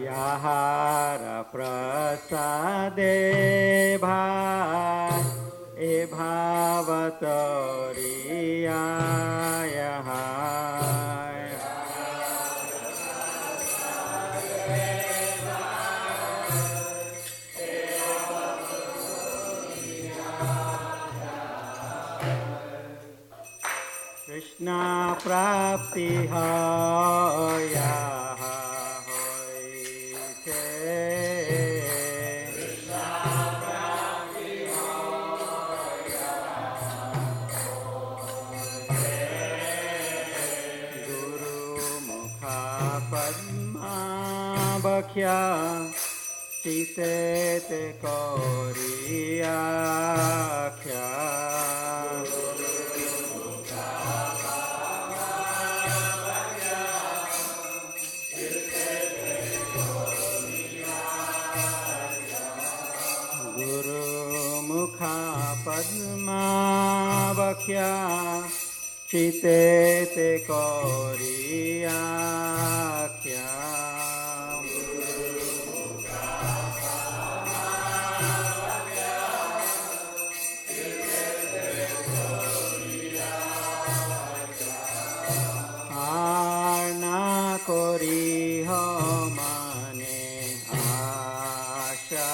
Yahara prasade bha e bhavatoriya Krishna prapti hoya hoite Krishna prapti hoya hoite Guru mukha padma bhakhya Site te koriya kya Padma Bhakhya Chite te koriya kya Arna kori ho mane asha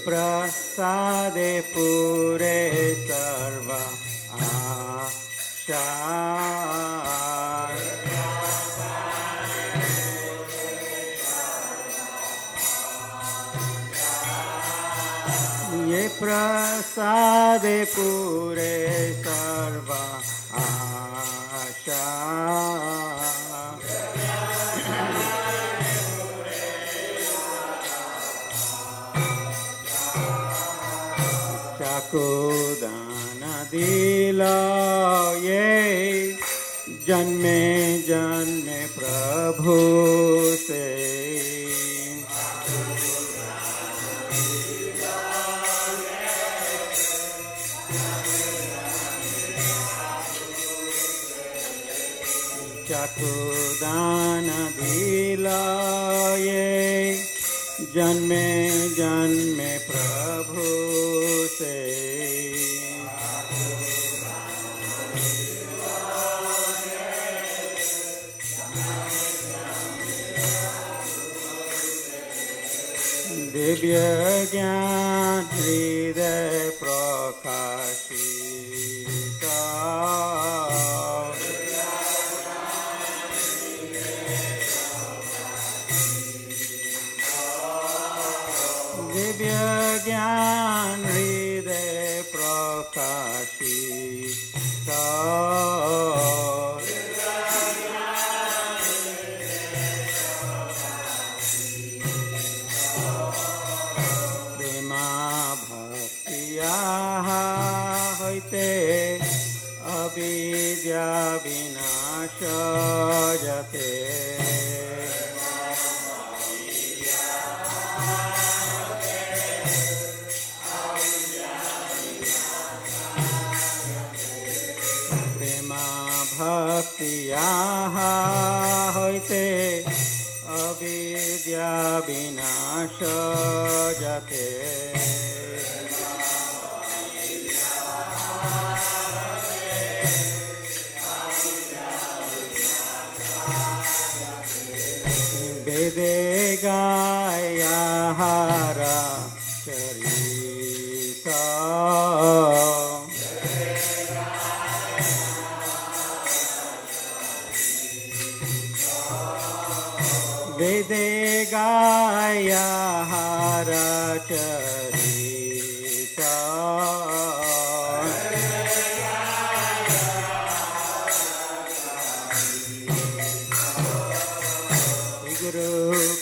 Prasade pure sarva asha Ye prasade pure sarva asha Chakudana dila ye janme janme prabhu se Chakudana dila ye janme janme prabhu se Divya Gyan Hriday Prakashita Divya Gyan Hriday Prakashita Avidya vinasha jate विनाशजते वेदे गाया हरा चरिता वेदे गाया हरा चरिता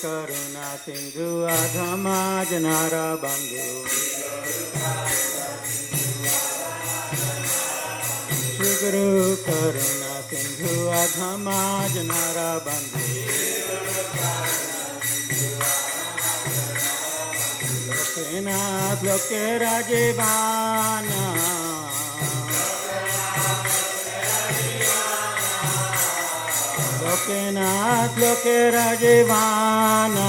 करुणा सिंधु अधमा जनारा बंधु श्री गुरु करुणा सिंधु अधमा जनारा बंधु लोकेनाथ लोके राजीवाना लोकेनाथ लोके राजीवाना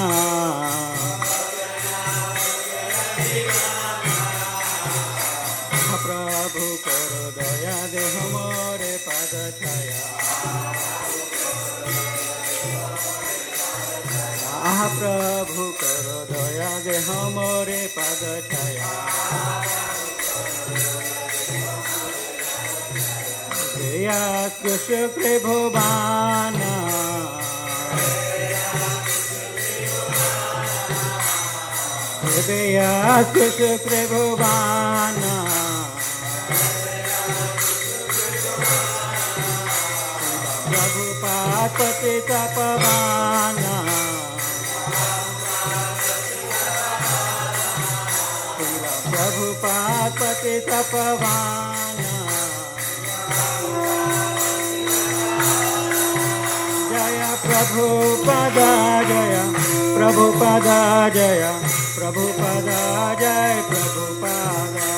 प्रभु करो दया दे हमरे पद छाया प्रभु करो दया दे हमरे पद छाया ISKCON भुवाना ISKCON भुवाना प्रभुपाद पतित पावना प्रभुपाद पतित पावना प्रभुपदा जय प्रभुपदा जय प्रभुपदा जय प्रभुपदा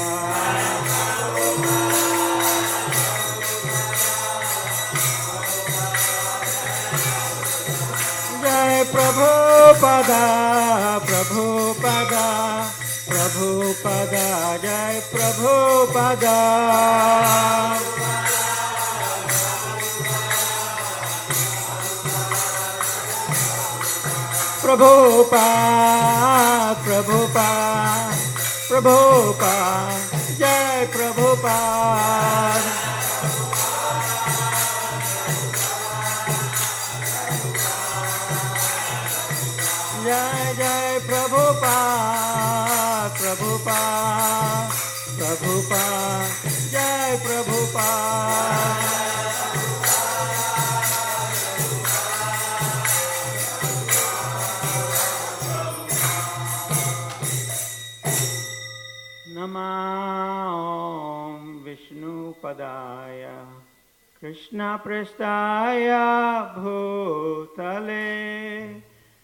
जय प्रभुपदा प्रभुपदा प्रभुपदा जय प्रभुपदा प्रभुपाद प्रभुपाद प्रभुपाद जय प्रभुपाद जय जय प्रभुपाद प्रभुपाद प्रभुपाद जय प्रभुपाद नमः विष्णुपदाय कृष्णप्रेष्ठाय भूतले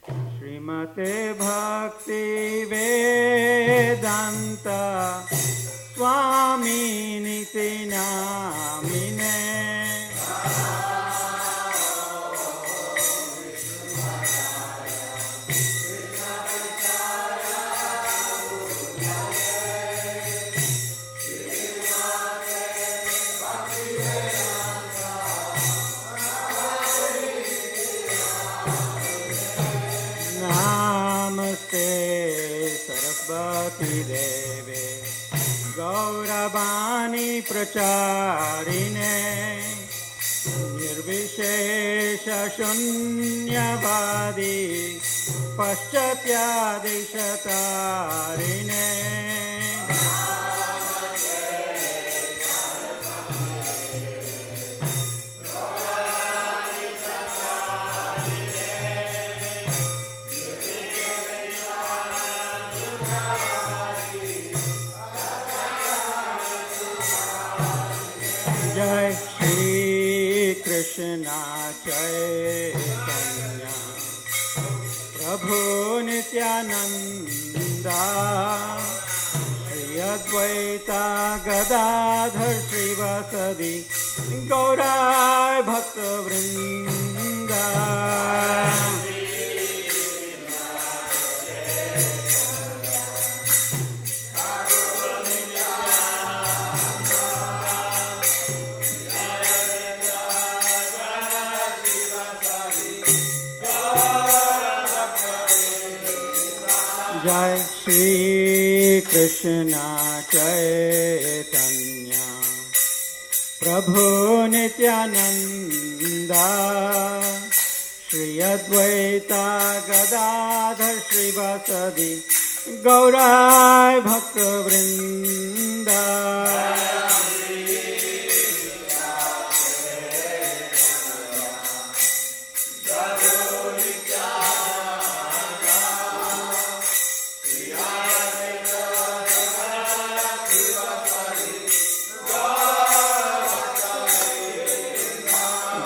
श्रीमते भक्तिवेदान्त स्वामिनिति नामिने सरस्वती देवे गौरवाणी प्रचारिणे निर्विशेष शून्यवादी पश्चात्यादिशतारिणे जय श्री कृष्ण चैतन्य प्रभु नित्यानंदा श्री अद्वैता गदाधर श्रीवासदि गौराय भक्तवृंदा जय श्री कृष्ण चैतन्य प्रभु नित्यानंद श्री अद्वैता गदाधर श्रीवासदि गौराय भक्तवृंद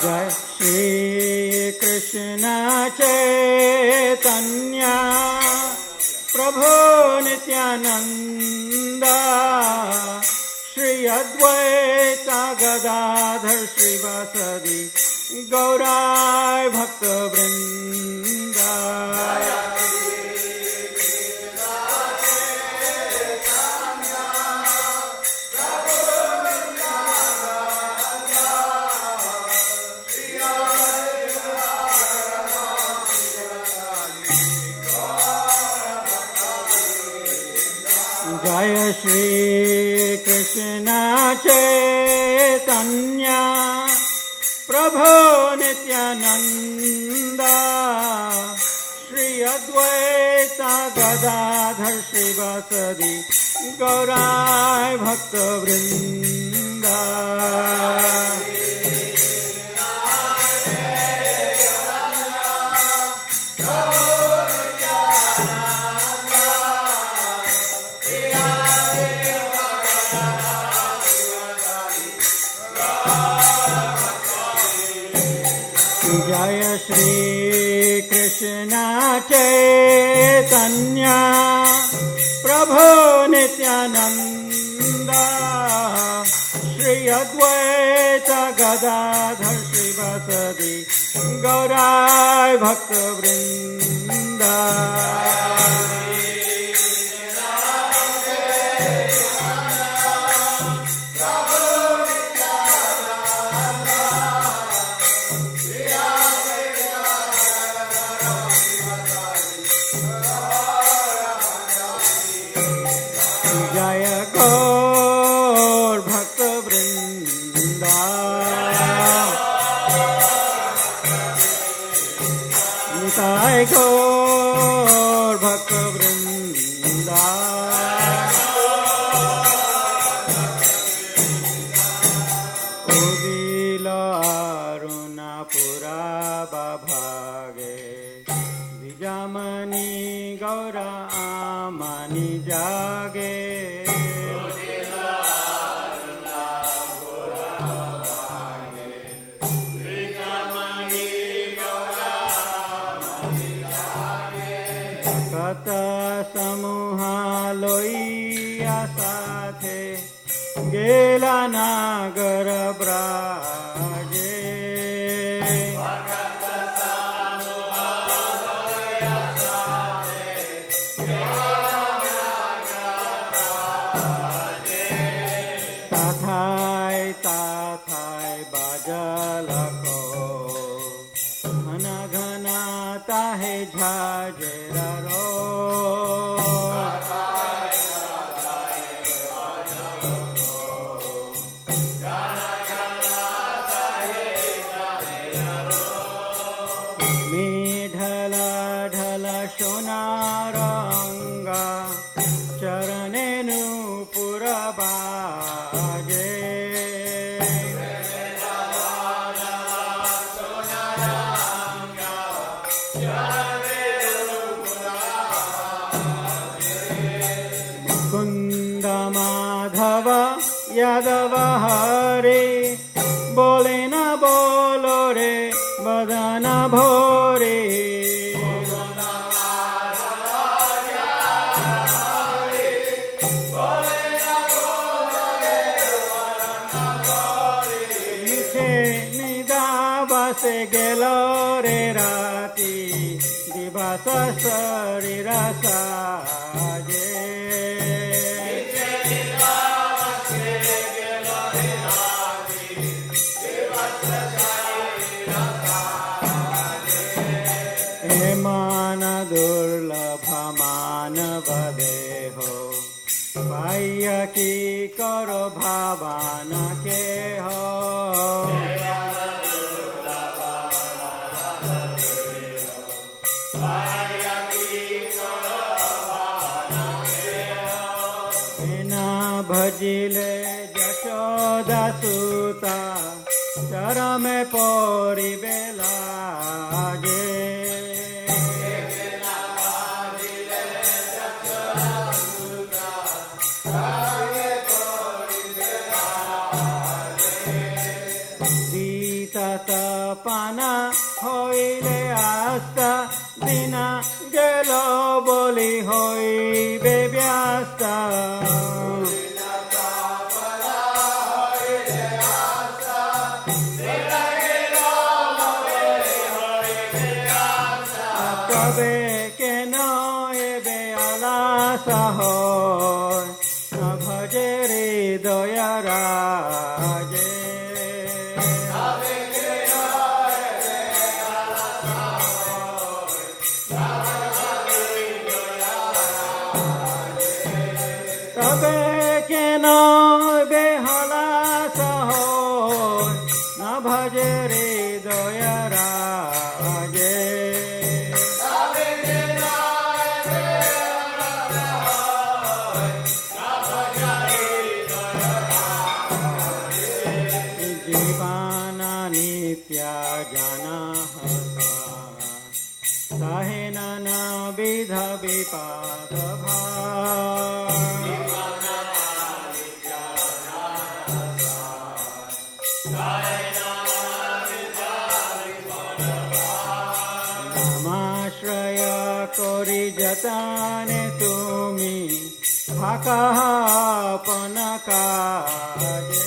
जय श्री कृष्ण चैतन्य प्रभु नित्यानंद श्री अद्वैता गदाधर श्रीवासदि गौराय भक्तवृंद जय श्री कृष्ण चैतन्य प्रभु नित्यानंद श्री अद्वैता गदाधर श्रीवासदि गौराय भक्तवृंद जय श्री कृष्ण चैतन्य प्रभु नित्यानंद श्री अद्वैता गदाधर श्रीवासदि गौराय भक्तवृंद जय गौर भक्तवृंद निताय गौर भक्तवृंद उदिल अरुणापुरा भागे विजमनी गौरा आमनि जागे भक्त समूह लोइया साथे गेला नागर ब्राजे ताथाय बाजल को घन घना ताहे झाजेरा रो ढला ढला सोनार अंगा चरणे नूपुर बाजे मुकुंद माधव यादव हरे बोले न बोलो रे बदन भोरे से गेलो रे राती दिवस शरीर साजे हे मान दुर्लभ मान मानव देह पाइया की करो भावान के हो बिना भजिले यशोदा सुता चरम परिबे लागे পানা হইলে আস্তা দিনা গেল বলি হইবে ব্যস্তা তবে কেন এবে আলাসা হয় না ভজে হৃদয় রাজে তবে কেন বেহলাস হয় না ভজে হৃদয় রাজে জীবানা নিত্যা জানা সাহে নানা বিধ বিপাদ নামাশ্রয়া করি যতানে তুমি ফাঁকা আপন কাজে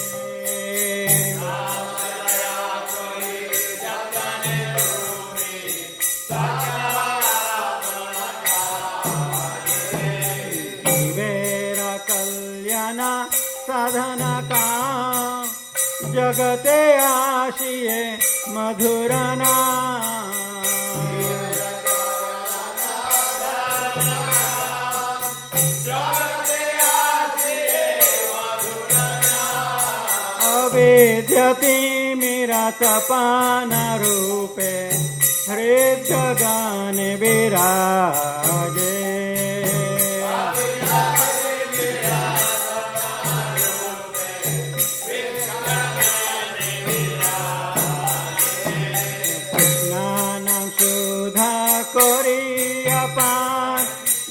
साधना का जगते आशिए मधुरना अविद्यति मेरा तपान रूपे हृद गान विराजे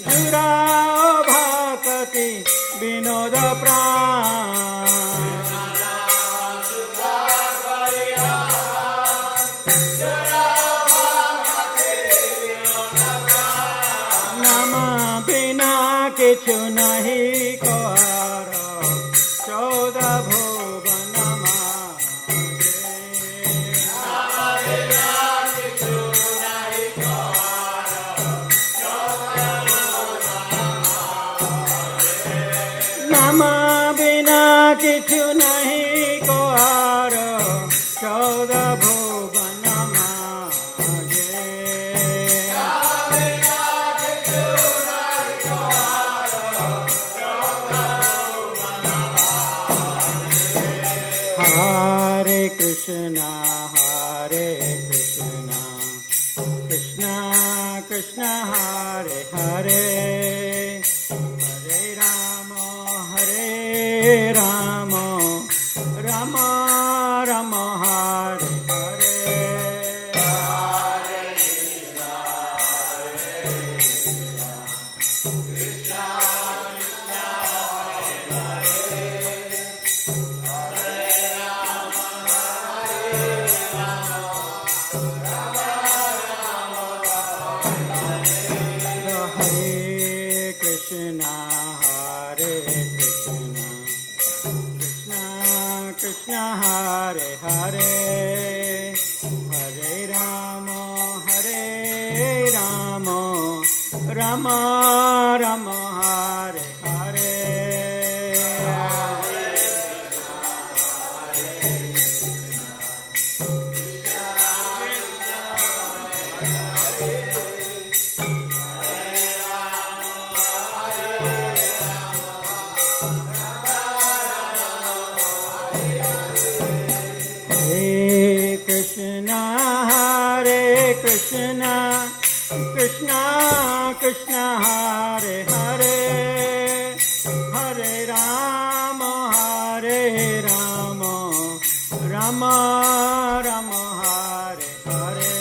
जुराओ भक्ति विनोद प्राण नाम बिना किछु नहीं कर 14 भुवन बिना किछु नहीं कोहार 14 भुवन मागे हरे Krishna Krishna Krishna Hare Hare Ram Ram Ram Hare Hare Krishna Hare Hare Hare Rama Rama Rama Hare Hare Hare Hare, Hare Rama, Hare Rama, Rama Rama, Hare Hare.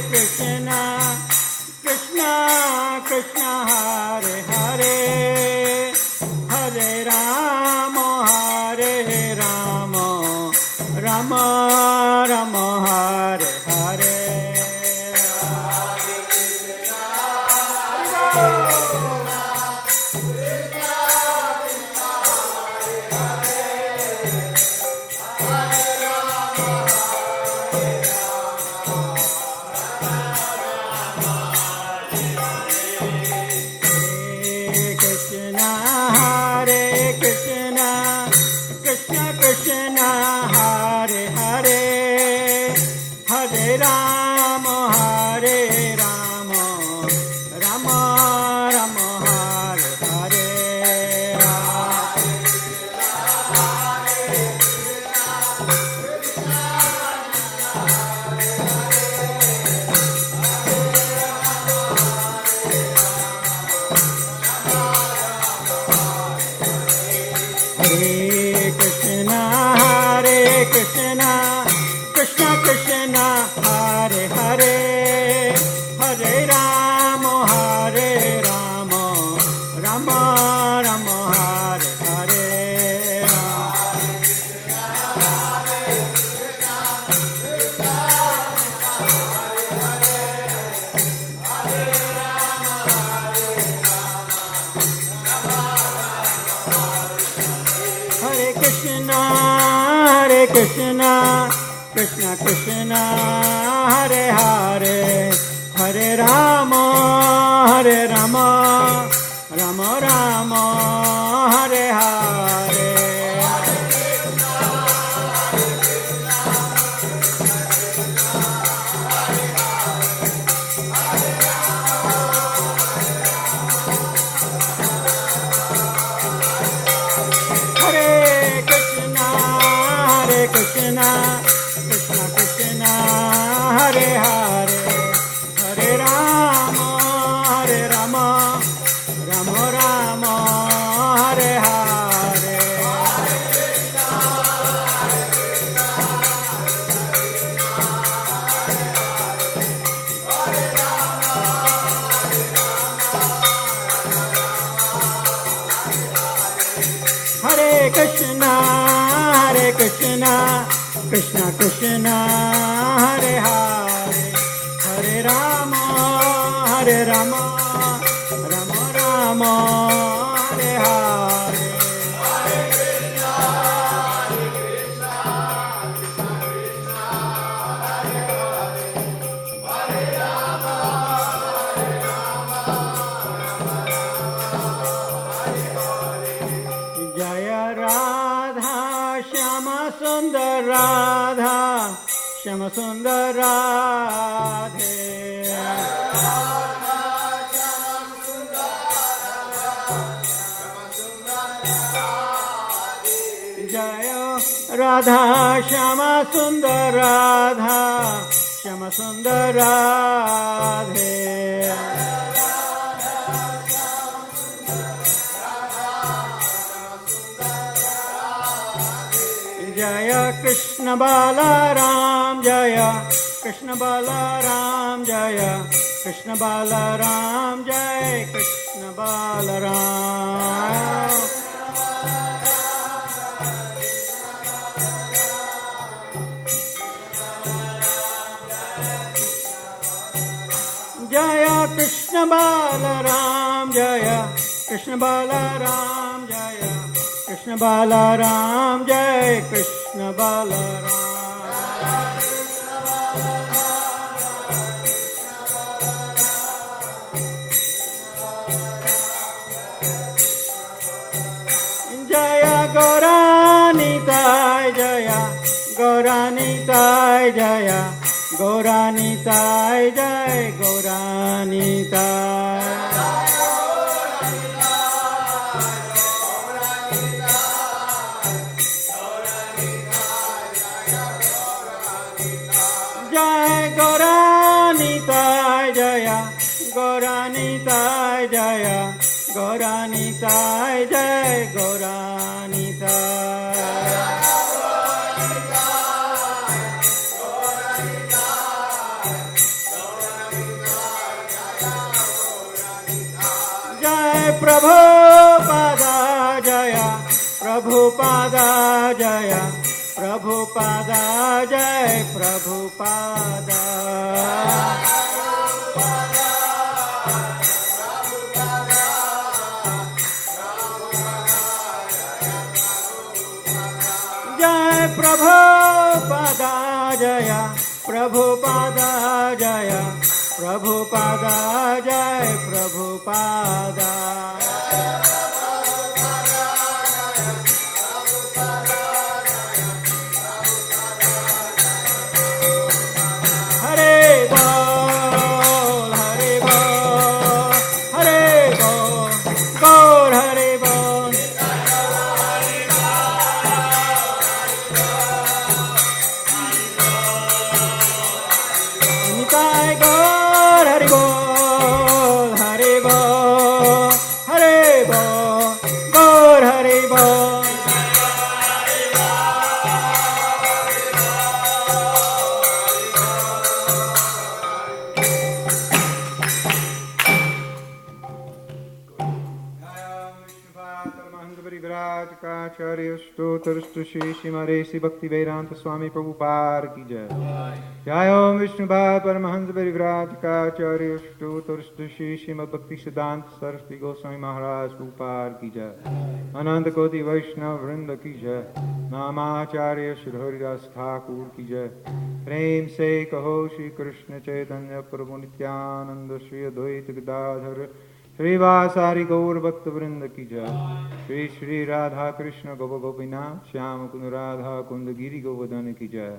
Krishna, Krishna Krishna, Hare Hare, Hare Rama, Hare Rama, Rama Rama, Hare Hare. Krishna, Krishna Krishna, Hare Hare, Hare Rama, Hare Rama, Rama Rama, Hare Hare. Krishna, Krishna Krishna, Hare Hare, Hare Rama, Hare Rama, Rama Rama, Hare Hare. Hare Krishna, Hare Krishna, Krishna Krishna, Hare Hare, Hare Rama, Hare Rama, Rama Rama, Hare Hare. Hare Krishna, Hare Krishna, Krishna Krishna, Hare Hare, Hare Rama, Hare Rama, Rama Rama, Hare Hare. Jaya Radha Shama Sundar Radha, Shama Sundar Radhe. Jaya Radha Shama Sundar Radha, Shama Sundar Radhe. Jaya Krishna Balaram, Jaya Krishna Balaram, Jaya Krishna Balaram, Jaya Krishna Balaram. Jaya Krishna Balaram, Jaya Krishna Balaram, Jaya Krishna Balaram, Jai Krishna Balaram. Jaya Gauranitai, Jaya Gauranitai Jaya, Gauranitai Jaya, Gauranitai. Jai Gauranitai Jaya, Gauranitai Jaya, Gauranitai Jaya, Gauranitai. Jai Prabhupada Jaya, Prabhupada Jaya, Prabhupada Jai Prabhupada. Jai Prabhupada Jaya, Prabhupada Jaya, Prabhupada Jai Prabhupada. Hare Bol, Hare Bol, Hare Bol, Gaur Hare Bol. Nitai Gaur Hare Bol, Hare Bol, Hare Bol, Gaur Hare Bol. Acharya Stotra Stushi Shimaresi Bhakti Vedanta Swami Prabhupada ki jai. Jai Om Vishnu Bhat Paramahansa Parivrajaka Acharya Stotra Stushi Shimad Bhakti Siddhanta Saraswati Goswami Maharaj Prabhupada ki jai. Ananta Koti Vaishnava Vrinda ki jai. Namacharya Shri Haridas Thakur ki jai. Prem se kaho Shri Krishna Chaitanya Prabhu Nityananda Shri Advaita Gadadhar Srivasari Gaur Bhakta Vrinda ki jai. Shri Shri Radha Krishna Gopa Gopinath Shyam Kund Radha Kund Giri Govardhana ki jai.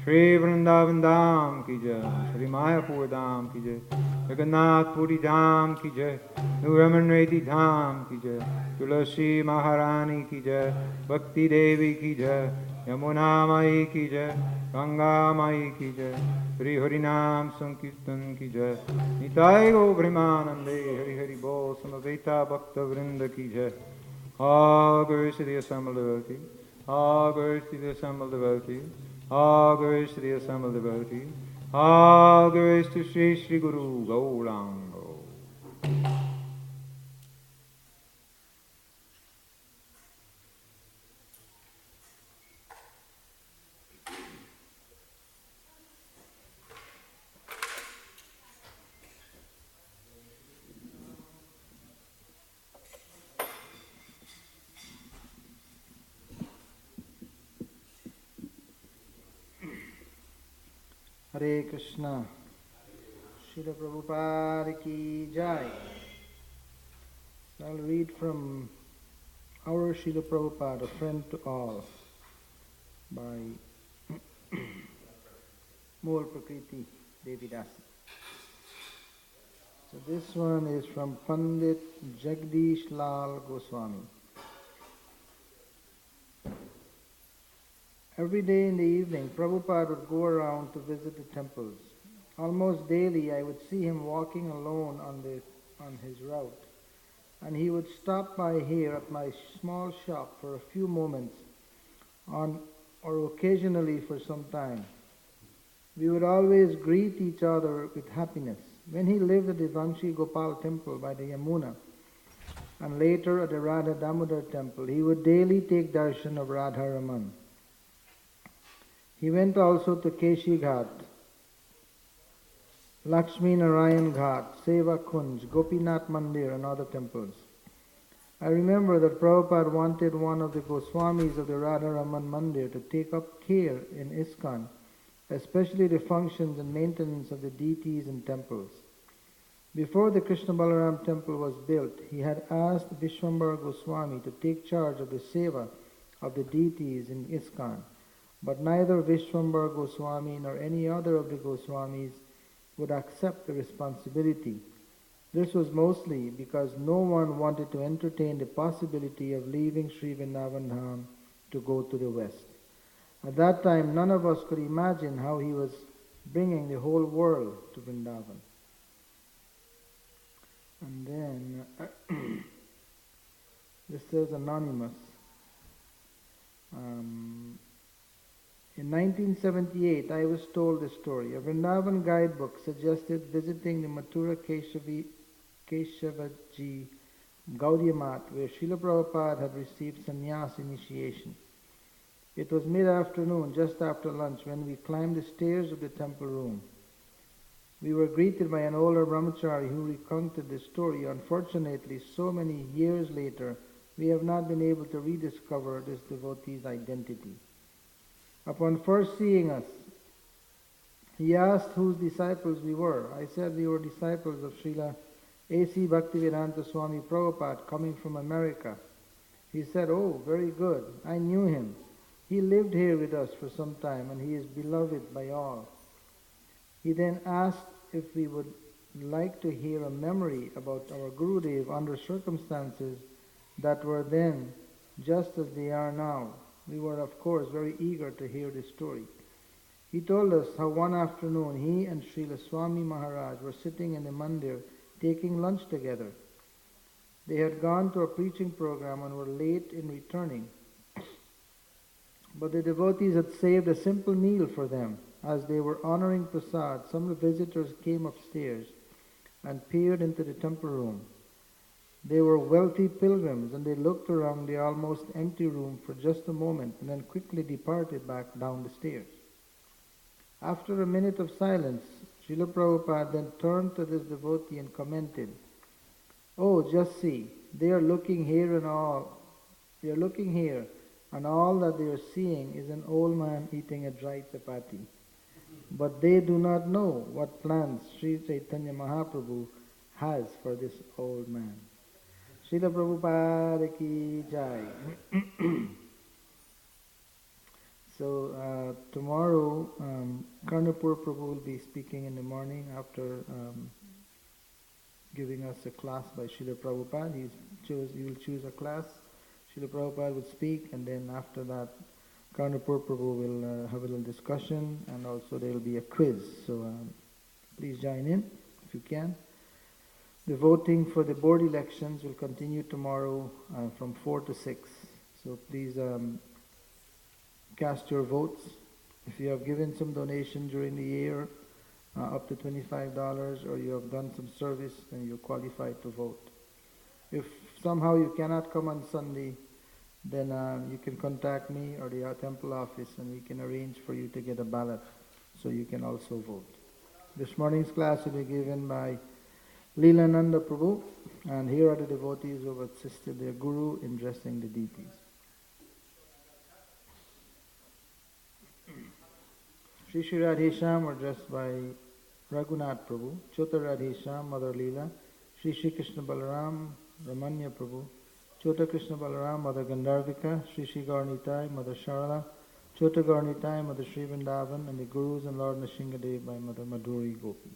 Shri Vrindavan Dham ki jai. Shri Mayapur Dham ki jai. Jagannath Puri Dham ki jai. Nuraman Reddy Dham ki jai. Tulasi Maharani ki jai. Bhakti Devi ki jai. Yamuna Mai ki jai. Ganga Mai ki jai. Shri Harinam Sankirtan ki jai. Nitai Go Brahmanande Hari Hari Bol Samaveta Bhakta Vrinda ki jai. All glories to the assembled devotees. All glories to the assembled devotees. All glories to the assembled devotees. All glories to Sri Sri Guru Gauranga. Hare Krishna, Srila Prabhupada ki jai. I'll read from Our Srila Prabhupada, A Friend to All, by Mool Prakriti Devidasi. So this one is from Pandit Jagdish Lal Goswami. Every day in the evening, Prabhupada would go around to visit the temples. Almost daily, I would see him walking alone on his route, and he would stop by here at my small shop for a few moments, or occasionally for some time. We would always greet each other with happiness. When he lived at the Vanshi Gopal temple by the Yamuna, and later at the Radha Damodar temple, he would daily take darshan of Radha Raman. He went also to Keshi Ghat, Lakshmi Narayan Ghat, Seva Kunj, Gopinath Mandir and other temples. I remember that Prabhupada wanted one of the Goswamis of the Radha Raman Mandir to take up care in ISKCON, especially the functions and maintenance of the deities and temples. Before the Krishna Balaram temple was built, he had asked Vishwambar Goswami to take charge of the seva of the deities in ISKCON. But neither Vishwambar Goswami nor any other of the Goswamis would accept the responsibility. This was mostly because no one wanted to entertain the possibility of leaving Sri Vrindavan Dham to go to the west. At that time, none of us could imagine how he was bringing the whole world to Vrindavan. And then, this says anonymous. In 1978, I was told this story. A Vrindavan guidebook suggested visiting the Mathura Keshavaji Gaudiya Math, where Srila Prabhupada had received sannyas initiation. It was mid-afternoon, just after lunch, when we climbed the stairs of the temple room. We were greeted by an older brahmachari who recounted the story. Unfortunately, so many years later, we have not been able to rediscover this devotee's identity. Upon first seeing us, he asked whose disciples we were. I said we were disciples of Srila A.C. Bhaktivedanta Swami Prabhupada coming from America. He said, "Oh, very good. I knew him. He lived here with us for some time and he is beloved by all." He then asked if we would like to hear a memory about our Gurudev under circumstances that were then just as they are now. We were, of course, very eager to hear the story. He told us how one afternoon he and Srila Swami Maharaj were sitting in the mandir taking lunch together. They had gone to a preaching program and were late in returning. But the devotees had saved a simple meal for them. As they were honoring prasad, some of the visitors came upstairs and peered into the temple room. They were wealthy pilgrims, and they looked around the almost empty room for just a moment and then quickly departed back down the stairs. After a minute of silence, Srila Prabhupada then turned to this devotee and commented, "Oh, just see, they are looking here, and all that they are seeing is an old man eating a dry chapati. But they do not know what plans Sri Chaitanya Mahaprabhu has for this old man." Srila Prabhupada ki jai. So tomorrow, Karnapur Prabhu will be speaking in the morning after giving us a class by Srila Prabhupada. He will choose a class. Srila Prabhupada will speak, and then after that, Karnapur Prabhu will have a little discussion, and also there will be a quiz. So please join in if you can. The voting for the board elections will continue tomorrow from 4 to 6. So please cast your votes. If you have given some donation during the year, up to $25, or you have done some service, then you're qualified to vote. If somehow you cannot come on Sunday, then you can contact me or the temple office, and we can arrange for you to get a ballot so you can also vote. This morning's class will be given by Leelananda Prabhu, and here are the devotees who have assisted their Guru in dressing the deities. Shri Shri Radhesham were dressed by Raghunath Prabhu, Chota Radhesham, Mother Leela, Shri Shri Krishna Balaram, Ramanya Prabhu, Chota Krishna Balaram, Mother Gandharvika, Shri Shri Gaurnitai, Mother Sharala, Chota Gaurnitai, Mother Sri Vrindavan, and the Gurus and Lord Nrsingadev by Mother Madhuri Gopi.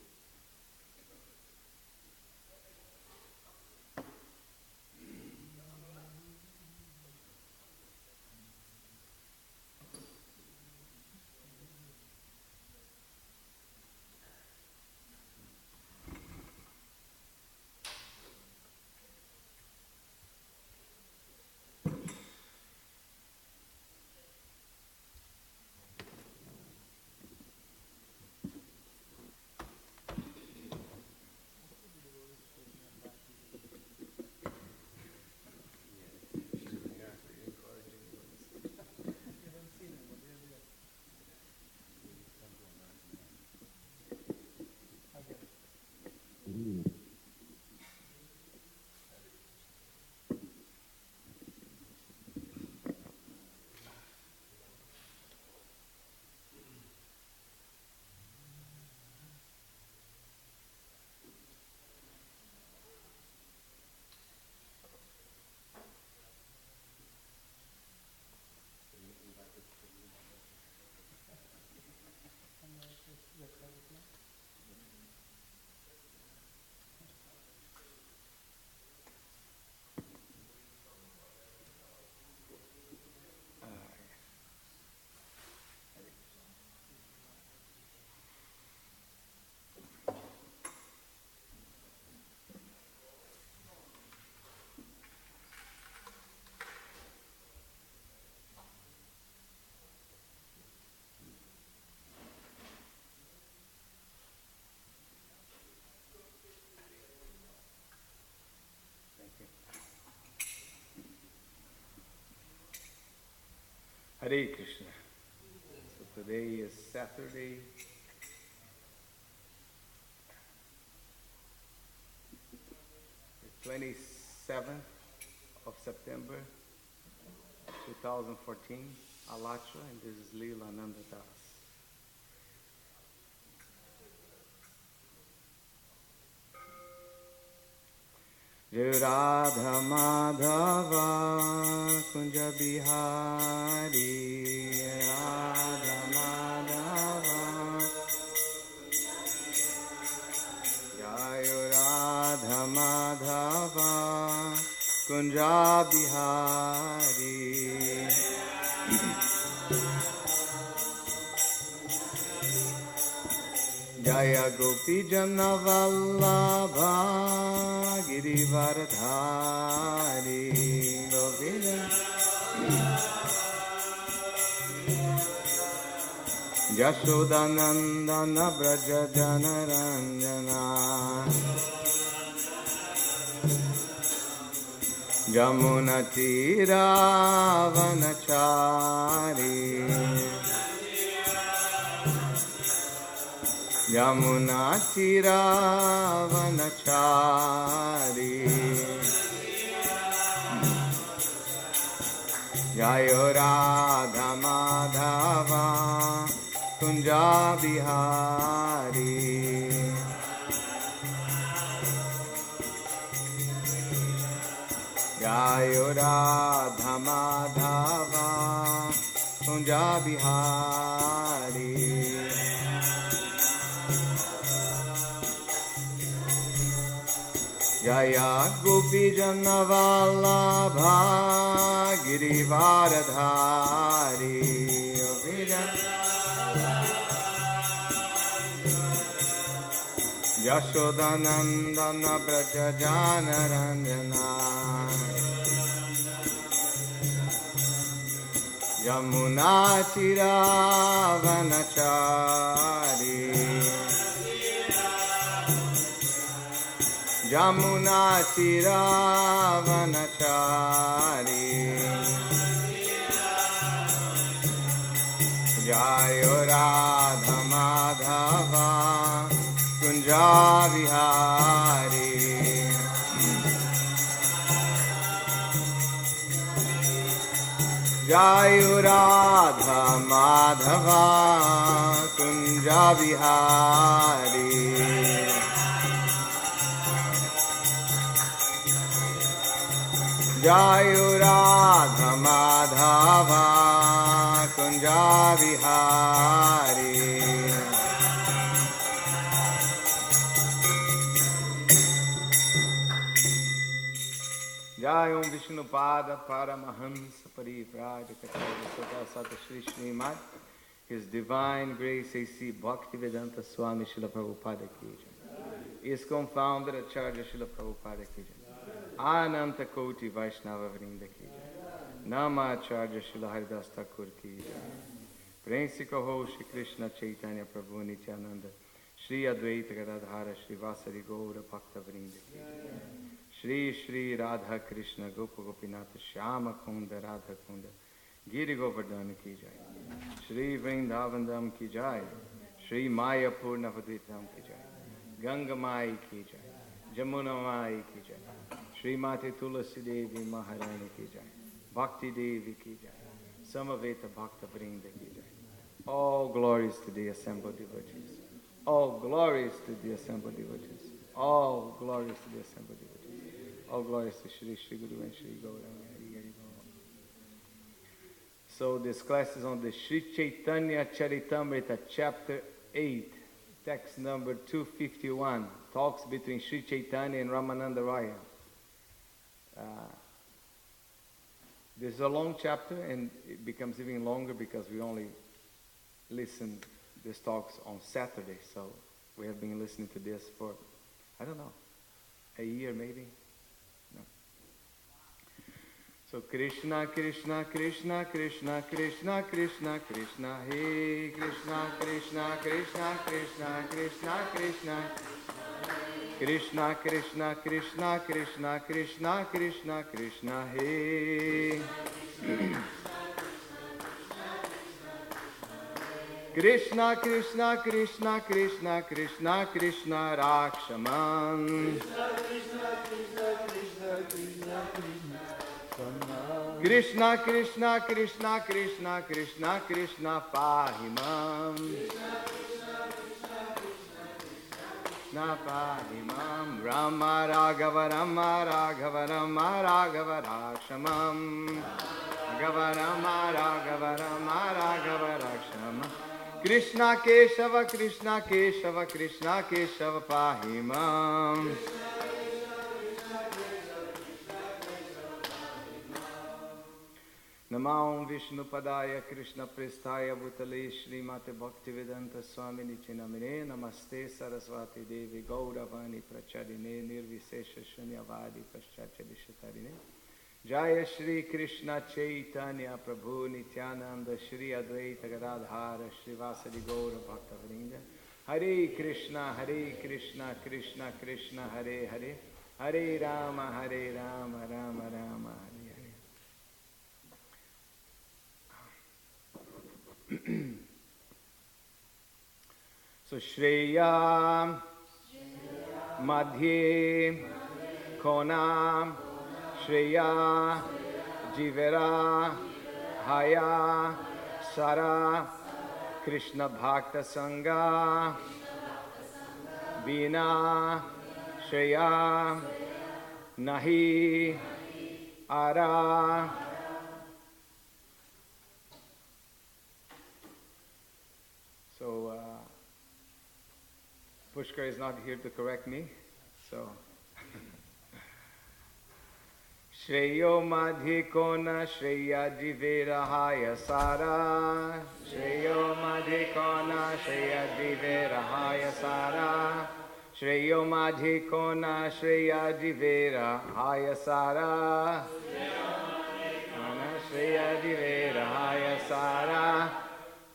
Hare Krishna. So today is Saturday, the 27th of September 2014, Alachua, and this is Leela Ananda Das. Jai Radha Madhava Kunja Bihari, Radha Madhava, Jai Radha Madhava Kunja Bihari, Jaya Gopi Jana Vallabha Girivardhari, Gopi Jashodanandana Braja Janaranjana, Jamuna Tira Vanachari, Yamuna Tira Vanachari, Jayo Radha Madhava Kunja Bihari, Jayo Radha Madhava Kunja Bihari, Jaya Gopi Jana Vallabha Girivardhari, Jashodanandana Braja Janaranjana, Yamuna Tira Vanachari, Jamuna Tira Vanachari, Jayo Radha Madhava Kunja Bihari, Jayo Radha Madhava Kunja Bihari, Jayo Radha Madhava Kunja Bihari, Jai Om Vishnupada Paramahamsa Parivrajaka Sata Shri Srimad, His Divine Grace A.C. Bhaktivedanta Swami Srila Prabhupada Ki Jai. ISKCON Founder Acharya Srila Prabhupada Ki Jai. Ananta Koti Vaishnava Vrinda Ki Jai. Nama Acharya Srila Haridas Thakur Ki Jai. Prinsika Ho Shri Krishna Chaitanya Prabhu Nityananda, Shri Advaita Gadadhara Shri Vasari Gaura Bhakta Vrinda Ki Jai. Shri Shri Radha Krishna Gopa Gopinath Shyama Kunda Radha Kunda Giri Govardhana Ki Jai. Shri Vrindavandam Ki Jai. Shri Mayapur Navadvitam Ki Jai. Ganga Mai Ki Jai. Jamuna Mai Ki Jai. Shri Mati Tulasi Devi Maharani Ki Jai. Bhakti Devi Ki Jai. Samaveta Bhakta Vrinda Ki Jai. All glories to the assembled devotees. All glories to the assembled devotees. All glories to the assembled devotees. All glories to Shri Shri Guru and Shri Gauranga. So this class is on the Shri Chaitanya Charitamrita, chapter 8, text number 251. Talks between Shri Chaitanya and Ramananda Raya. This is a long chapter, and it becomes even longer because we only listen these talks on Saturday. So we have been listening to this for, I don't know, a year maybe. No. So Krishna, Krishna, Krishna, Krishna, Krishna, Krishna, Krishna, Hey Krishna, Krishna, Krishna, Krishna, Krishna, Krishna, Krishna, Krishna, Krishna, Krishna, Krishna, Krishna, Krishna, Hey. Krishna Krishna Krishna Krishna Krishna Krishna Rakshaman. Krishna Krishna Krishna Krishna Krishna Krishna Pahimam. Krishna Pahimam. Rama Raghava Rama Raghava Rama Raghava Rakshamam. Raghava Rama Raghava Rama Raghava Rakshamam. Krishna Keshava Krishna Keshava Krishna Keshava Pahimam. Namam Vishnu Padaya Krishna Prestaya Bhutale Srimate Bhaktivedanta Swami Nichinamine Namaste Saraswati Devi Gauravani Pracharine Nirvisesha Shunyavadi Paschachadishatarine Jaya Shri Krishna Chaitanya Prabhu Nityananda Shri Advaita Gadadhara Shri Vasadi Gaura Bhaktavrinda Hare Krishna Krishna Krishna Hare Hare Hare Rama Rama Rama Hare So Shreya Madhye Kona Shreya Jivera Haya Sara Krishna Bhakta Sangha Vina Shreya Nahi Ara. So Pushkar is not here to correct me, so Shreyo Madhikona Shreya Jiverahaya Sara Shreyo Madhikona Shreya Jiverahaya Sara Shreyo Madhikona Shreya Jiverahaya Sara Shreya Jiverahaya Sara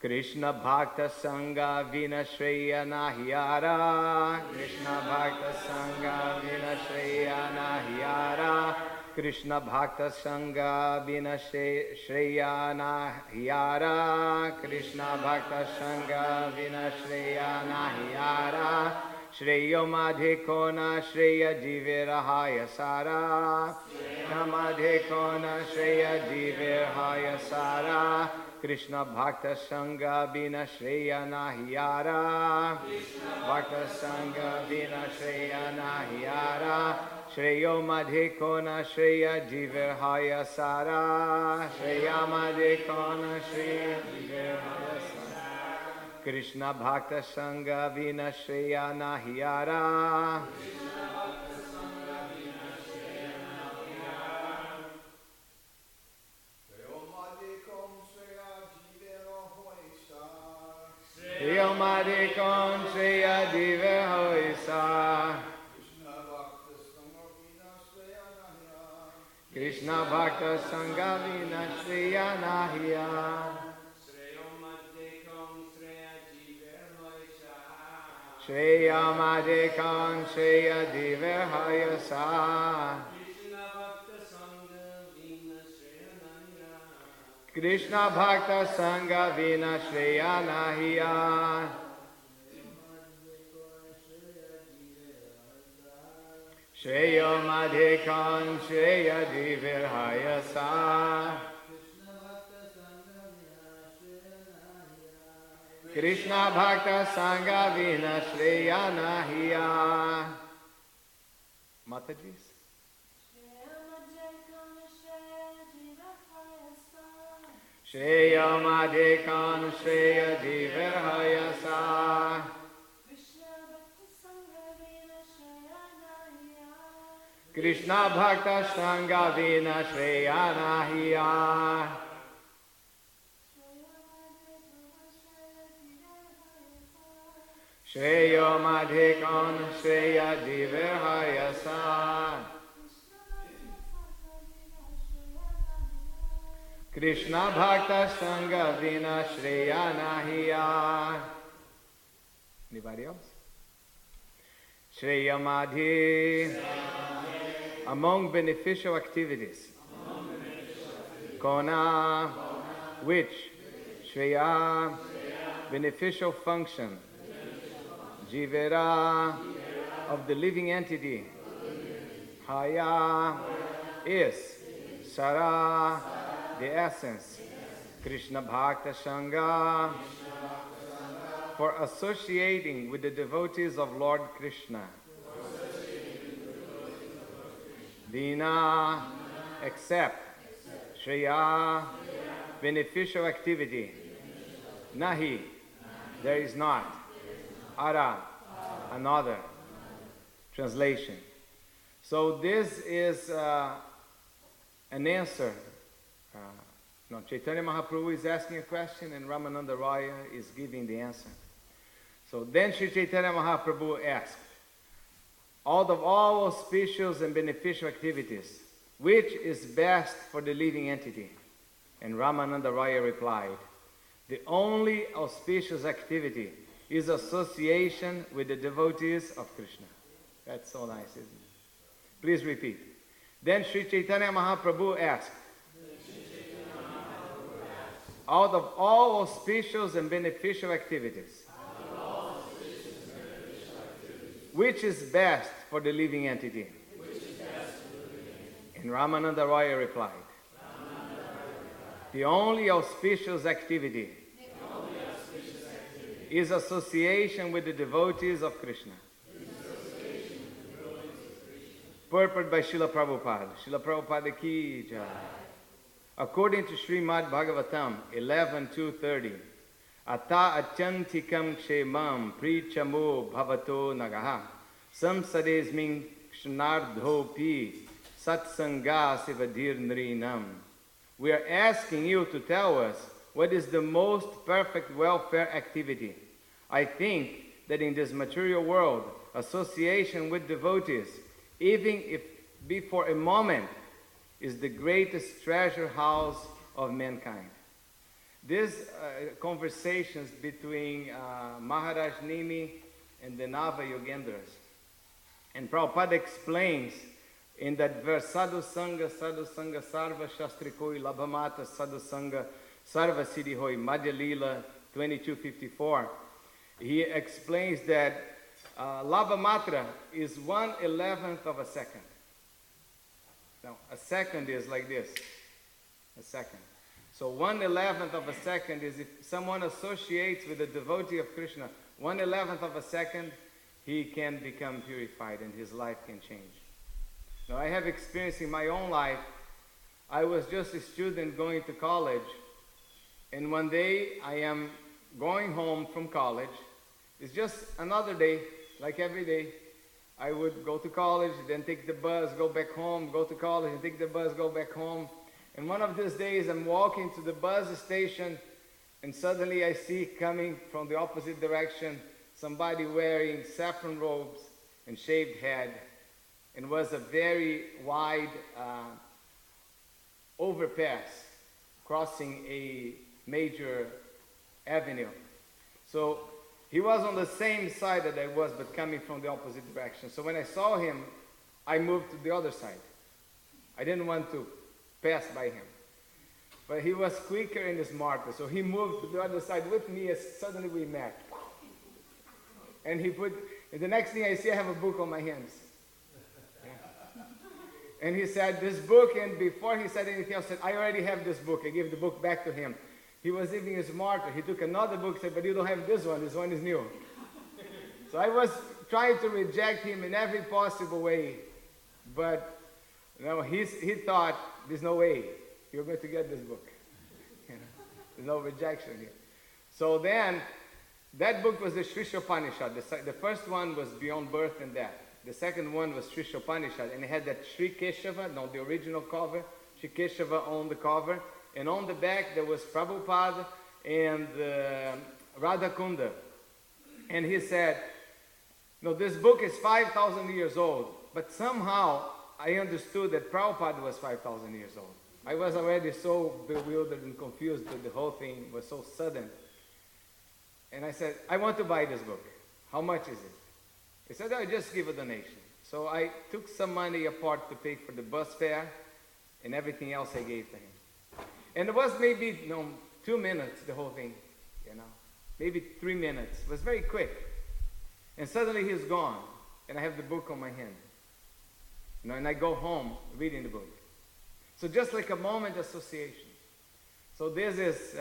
Krishna Bhakta Sangha Vinashreya Nahyara Krishna Bhakta Sangha Vinashreya Nahyara Krishna Bhakta Sangha Vinashreya Nahyara Krishna Bhakta Sangha Vinashreya Nahyara Shreyo Madhikona Shreya Jiverahaya Sara Madhikona Shreya Jiverahaya Sara Krishna Bhakta Sangha Vina Shreya Nahyara Bhakta Sangha Vina Shreya Nahyara Shreyo Madhikona Shreya Jiverahaya Sara Shreya Madhikona Shreya Jiverahaya Sara Krishna Bhakta Sangha Vina Shreya Nahyara Shreya Madhikona Shreya Jiverahaya Sara Krishna Bhakta Sangha Vina Shreya Nahyara Shreya Madhikona Shreya Jiverahaya Sara Krishna Bhakta Sangha Vina Shreya Nahyara Shreya Madhikona Shreya Jiverahaya Sara Krishna Bhakta Sangha Vina Shreya Nahyara. Mataji's. Shreya Madhikona Shreya Jiverahaya Sara Krishna Bhakta Sangha Vina Shreya Nahyara Shreya Madhikona Shreya Jiverahaya Sara Krishna Bhakta Sangha Vina Shreya Nahyara. Anybody else? Shreya Madhi. Among beneficial activities. Kona. Which? Shreya. beneficial function, Jivera, of the living entity. Haya is Sara, the essence. Krishna Bhakta Sangha, for associating with the devotees of Lord Krishna. Dina, accept. Shreya, beneficial activity. Nahi, there is not. Ara, another. Translation. So this is an answer. Chaitanya Mahaprabhu is asking a question and Ramananda Raya is giving the answer. So then Sri Chaitanya Mahaprabhu asked, out of all auspicious and beneficial activities, which is best for the living entity? And Ramananda Raya replied, the only auspicious activity is association with the devotees of Krishna. That's so nice, isn't it? Please repeat. Then Sri Chaitanya Mahaprabhu asked, out of all auspicious and beneficial activities, which is best for the living entity? And Ramananda Raya replied, the only auspicious activity is association with the devotees of Krishna. Purport by Srila Prabhupada. Srila Prabhupada ki jai. According to Srimad Bhagavatam 11.2.30, Ata achantikam kshemam prichamo bhavato nagaha samsadesmin kshnardhopi satsanga sivadir nrinam. We are asking you to tell us what is the most perfect welfare activity. I think that in this material world, association with devotees, even if be for a moment, is the greatest treasure house of mankind. These conversations between Maharaj Nimi and the Nava Yogendras. And Prabhupada explains in that verse, Sadhu Sangha Sarva Shastrikoi Labhamata Sadhu Sangha Sarva Siddhihoi, Madhya Lila 2254. He explains that Labhamatra is 1/11th of a second. Now, a second is like this. A second. So 1/11th of a second is if someone associates with a devotee of Krishna, 1/11th of a second, he can become purified and his life can change. Now I have experience in my own life. I was just a student going to college, and one day I am going home from college. It's just another day, like every day. I would go to college, then take the bus, go back home, go to college, and take the bus, go back home. And one of these days I'm walking to the bus station, and suddenly I see coming from the opposite direction somebody wearing saffron robes and shaved head, and was a very wide overpass crossing a major avenue. So he was on the same side that I was, but coming from the opposite direction. So when I saw him, I moved to the other side. I didn't want to pass by him. But he was quicker and smarter, so he moved to the other side with me as suddenly we met. And and the next thing I see, I have a book on my hands. Yeah. And he said, this book, and before he said anything else, said, I already have this book. I gave the book back to him. He was even smarter. He took another book and said, but you don't have this one is new. So I was trying to reject him in every possible way. But he thought, there's no way you're going to get this book. There's no rejection here. So then, that book was the Srishopanishad. The first one was Beyond Birth and Death. The second one was Srishopanishad, and it had that Sri Keshava, the original cover, Sri Keshava on the cover. And on the back, there was Prabhupada and Radha Kunda. And he said, this book is 5,000 years old, but somehow I understood that Prabhupada was 5,000 years old. I was already so bewildered and confused that the whole thing was so sudden. And I said, I want to buy this book. How much is it? He said, I'll just give a donation. So I took some money apart to pay for the bus fare, and everything else I gave to him. And it was maybe 2 minutes, the whole thing, maybe 3 minutes. It was very quick. And suddenly he's gone, and I have the book on my hand. And I go home reading the book. So just like a moment association. So this is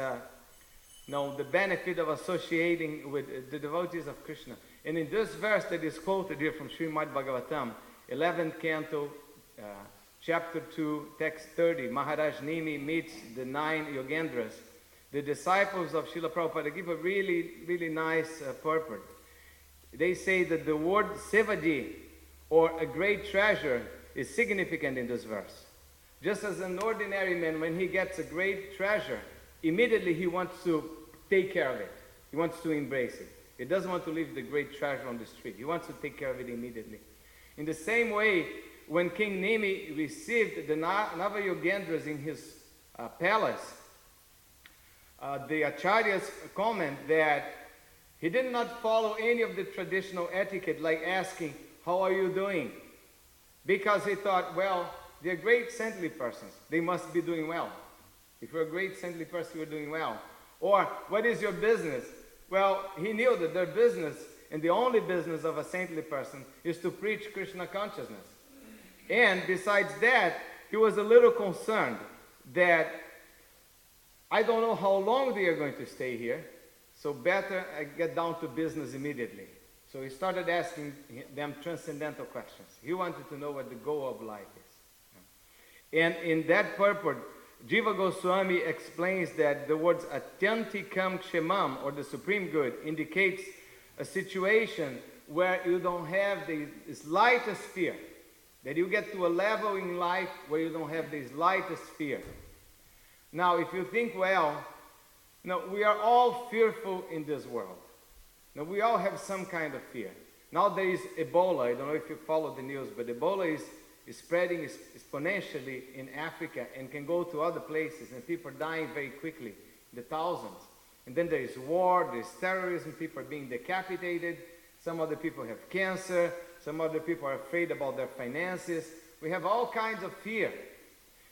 the benefit of associating with the devotees of Krishna. And in this verse that is quoted here from Srimad Bhagavatam, 11th canto, chapter 2, text 30, Maharaj Nimi meets the 9 Yogendras. The disciples of Srila Prabhupada give a really, really nice purport. They say that the word Sevaji, or a great treasure, is significant in this verse. Just as an ordinary man, when he gets a great treasure, immediately he wants to take care of it. He wants to embrace it. He doesn't want to leave the great treasure on the street. He wants to take care of it immediately. In the same way, when King Nimi received the Navayogendras in his palace, the acharyas comment that he did not follow any of the traditional etiquette, like asking, "How are you doing?" Because he thought, well, they're great saintly persons. They must be doing well. If you're a great saintly person, you're doing well. Or, what is your business? Well, he knew that their business, and the only business of a saintly person, is to preach Krishna consciousness. And besides that, he was a little concerned that I don't know how long they are going to stay here, so better I get down to business immediately. So he started asking them transcendental questions. He wanted to know what the goal of life is. And in that purport, Jiva Goswami explains that the words Atyantikam Kshemam, or the supreme good, indicates a situation where you don't have the slightest fear. That you get to a level in life where you don't have the slightest fear. Now, if you think well, we are all fearful in this world. Now, we all have some kind of fear. Now there is Ebola. I don't know if you follow the news, but Ebola is spreading exponentially in Africa and can go to other places, and people are dying very quickly, the thousands. And then there is war, there is terrorism, people are being decapitated, some other people have cancer, some other people are afraid about their finances. We have all kinds of fear.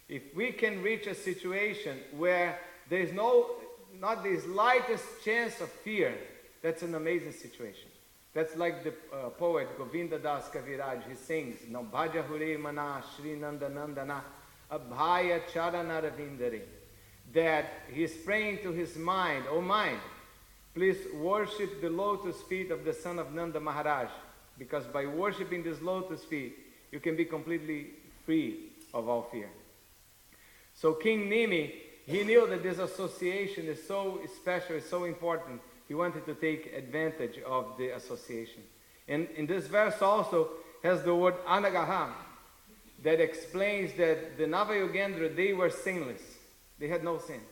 If we can reach a situation where there is not the slightest chance of fear, that's an amazing situation. That's like the poet Govinda Das Kaviraj. He sings, Bhaja Hure Mana Shri Nanda Nandana Abhaya Charana Ravindari. That he is praying to his mind, "Oh mind, please worship the lotus feet of the son of Nanda Maharaj, because by worshipping this lotus feet, you can be completely free of all fear." So King Nimi, he knew that this association is so special, is so important. He wanted to take advantage of the association. And in this verse also has the word Anagaha, that explains that the Navayogendra, they were sinless. They had no sin.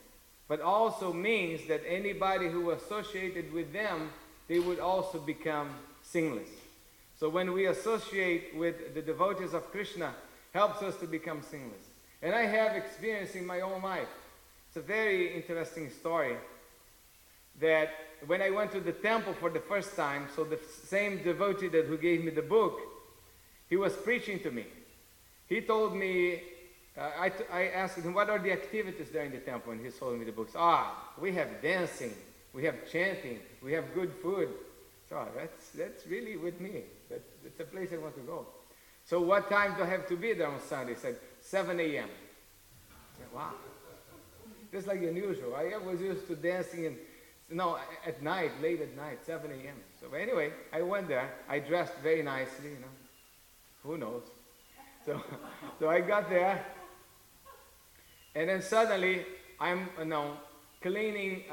But also means that anybody who associated with them, they would also become sinless. So when we associate with the devotees of Krishna, helps us to become sinless. And I have experience in my own life. It's a very interesting story, that when I went to the temple for the first time, so the same devotee who gave me the book, he was preaching to me. He told me, I asked him, what are the activities there in the temple? And he told me the books. We have dancing, we have chanting, we have good food. So that's really with me. That's a place I want to go. So what time do I have to be there on Sunday? He said, 7 a.m. I said, wow. Just like unusual. I was used to dancing at night, late at night, 7 a.m. So anyway, I went there. I dressed very nicely, Who knows? So I got there, and then suddenly I'm cleaning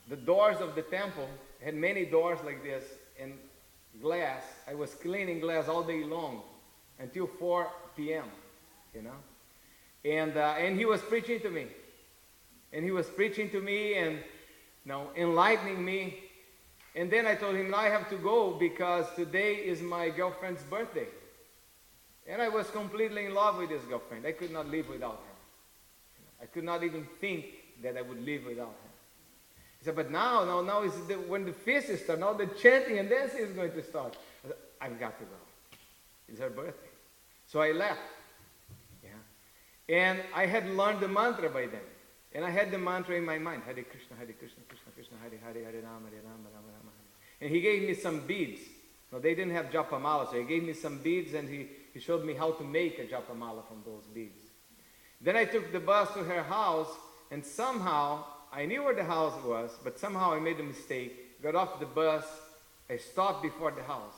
the doors of the temple. It had many doors like this, and glass. I was cleaning glass all day long until 4 p.m., And he was preaching to me. And he was preaching to me and enlightening me. And then I told him, now I have to go because today is my girlfriend's birthday. And I was completely in love with this girlfriend. I could not live without her. I could not even think that I would live without her. He said, but now is when the feast is starting, now the chanting and dancing is going to start. I said, I've got to go. It's her birthday. So I left. And I had learned the mantra by then. And I had the mantra in my mind, Hare Krishna, Krishna Krishna, Hare Hare Rama Rama Rama Hare. And he gave me some beads. No, they didn't have japamala, so he gave me some beads and he showed me how to make a japamala from those beads. Then I took the bus to her house, and somehow, I knew where the house was, but somehow I made a mistake, got off the bus, I stopped before the house.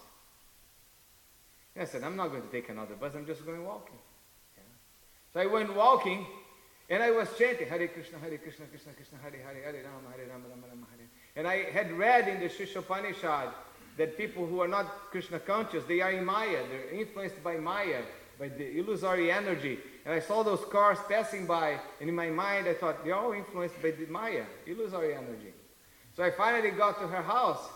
And I said, I'm not going to take another bus, I'm just going walking. Yeah. So I went walking, and I was chanting, Hare Krishna, Krishna Krishna, Hare Hare, Hare Rama, Hare Rama, Rama Rama, Hare. And I had read in the Shishopanishad that people who are not Krishna conscious, they are in Maya, they're influenced by Maya, by the illusory energy. And I saw those cars passing by, and in my mind I thought, they're all influenced by the Maya, illusory energy. So I finally got to her house.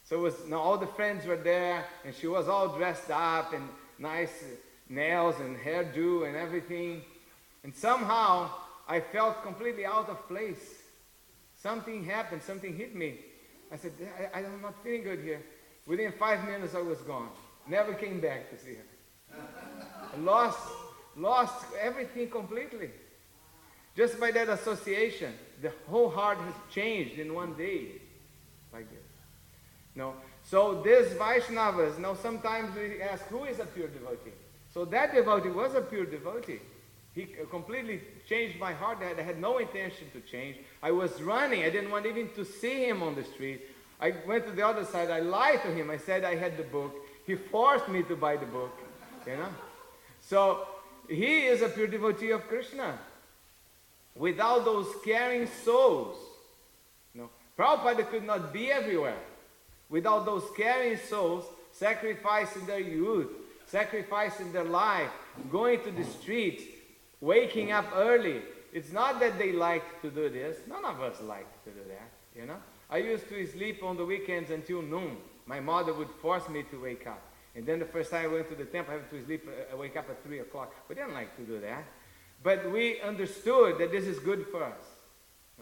So it was, now all the friends were there, and she was all dressed up, and nice nails and hairdo and everything. And somehow I felt completely out of place. Something happened, something hit me. I said, I'm not feeling good here. Within 5 minutes I was gone. Never came back to see her. I lost everything completely. Just by that association, the whole heart has changed in one day. Like this. No. So these Vaishnavas, now sometimes we ask, who is a pure devotee? So that devotee was a pure devotee. He completely changed my heart. I had no intention to change. I was running. I didn't want even to see him on the street. I went to the other side. I lied to him. I said I had the book. He forced me to buy the book. You know? So he is a pure devotee of Krishna. Without those caring souls. No. Prabhupada could not be everywhere. Without those caring souls sacrificing their youth, sacrificing their life, going to the streets, waking up early. It's not that they like to do this. None of us like to do that, you know. I used to sleep on the weekends until noon. My mother would force me to wake up. And then the first time I went to the temple, I had to sleep, wake up at 3 o'clock. We didn't like to do that. But we understood that this is good for us.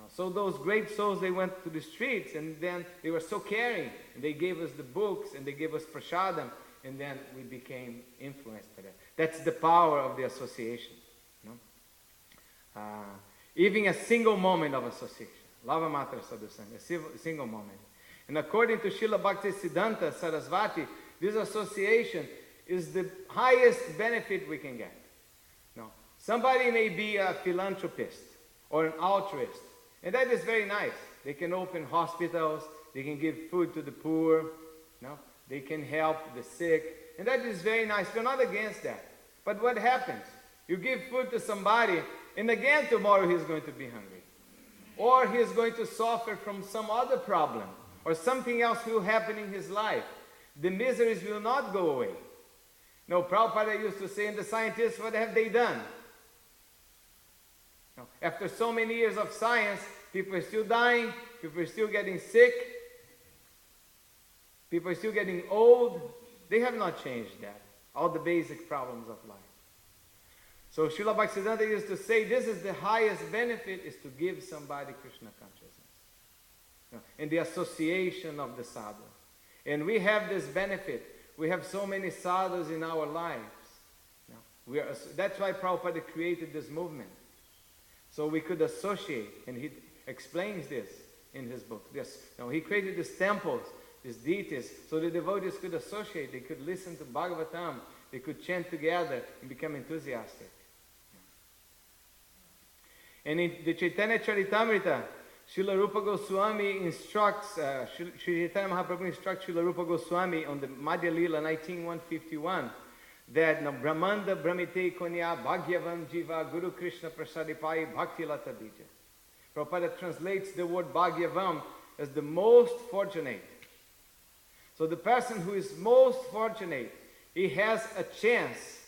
So those great souls, they went to the streets, and then they were so caring. And they gave us the books, and they gave us prasadam, and then we became influenced by that. That's the power of the association. Even a single moment of association. Lava Matra Sadhusanga, a single moment. And according to Srila Bhaktisiddhanta Sarasvati, this association is the highest benefit we can get. No. Somebody may be a philanthropist or an altruist, and that is very nice. They can open hospitals, they can give food to the poor, no? They can help the sick, and that is very nice. We're not against that. But what happens? You give food to somebody, and again tomorrow he's going to be hungry. Or he's going to suffer from some other problem, or something else will happen in his life. The miseries will not go away. No, Prabhupada used to say, and the scientists, what have they done? No, after so many years of science, people are still dying, people are still getting sick, people are still getting old. They have not changed that. All the basic problems of life. So Srila Bhaktisiddhanta used to say, this is the highest benefit, is to give somebody Krishna consciousness. No, and the association of the sadhu. And we have this benefit. We have so many sadhus in our lives. No, that's why Prabhupada created this movement. So we could associate, and he explains this in his book. Yes, no, he created these temples, these deities, so the devotees could associate, they could listen to Bhagavatam, they could chant together and become enthusiastic. And in the Chaitanya Charitamrita, Srila Rupa Goswami instructs, Sri Chaitanya Mahaprabhu instructs Srila Rupa Goswami on the Madhya Lila 19:151 that Brahmanda Brahmite Konya Bhagyavam Jiva Guru Krishna Prasadipai Bhakti Lata Bija. Prabhupada translates the word Bhagyavam as the most fortunate. So the person who is most fortunate, he has a chance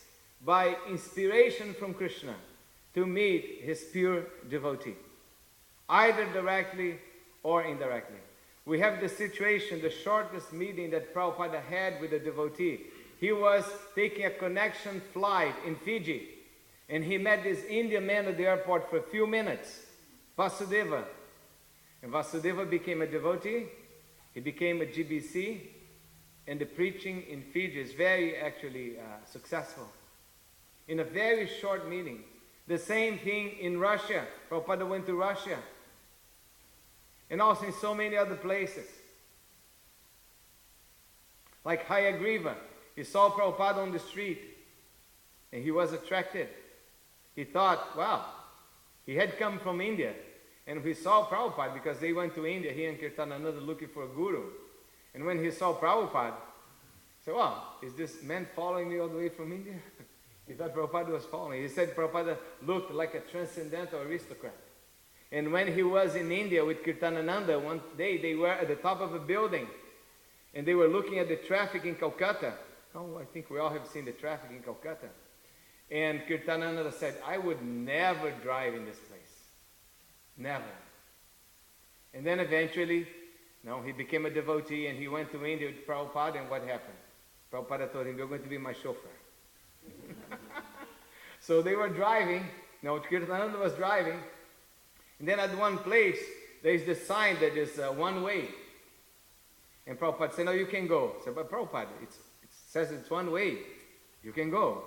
by inspiration from Krishna to meet his pure devotee, either directly or indirectly. We have the situation, the shortest meeting that Prabhupada had with a devotee. He was taking a connection flight in Fiji, and he met this Indian man at the airport for a few minutes, Vasudeva. And Vasudeva became a devotee, he became a GBC, and the preaching in Fiji is very actually successful. In a very short meeting. The same thing in Russia. Prabhupada went to Russia. and also in so many other places. Like Hayagriva, he saw Prabhupada on the street, and he was attracted. He thought, wow, he had come from India, and he saw Prabhupada because they went to India, he and Kirtanananda looking for a guru. And when he saw Prabhupada, he said, wow, is this man following me all the way from India? He thought Prabhupada was following. He said Prabhupada looked like a transcendental aristocrat. And when he was in India with Kirtanananda, one day they were at the top of a building, and they were looking at the traffic in Calcutta. Oh, I think we all have seen the traffic in Calcutta. And Kirtanananda said, I would never drive in this place. Never. And then eventually, he became a devotee, and he went to India with Prabhupada, and what happened? Prabhupada told him, you're going to be my chauffeur. So they were driving, Kirtanananda was driving, and then at one place, there is this sign that is one way. And Prabhupada said, no, you can go. I said, but Prabhupada, it says it's one way. You can go.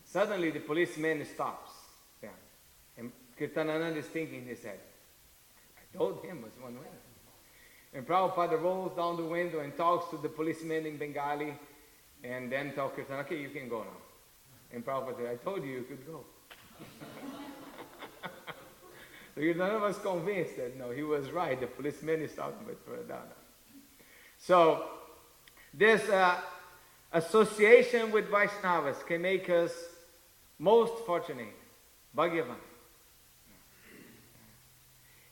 Suddenly the policeman stops. Yeah. And Kirtanananda is thinking in his head, I told him it was one way. And Prabhupada rolls down the window and talks to the policeman in Bengali, and then tells Kirtanananda, okay, you can go now. And Prabhupada said, I told you could go. So Kirtanananda was convinced that no, he was right. The policeman is talking about further down. So this association with Vaishnavas can make us most fortunate, Bhagavan.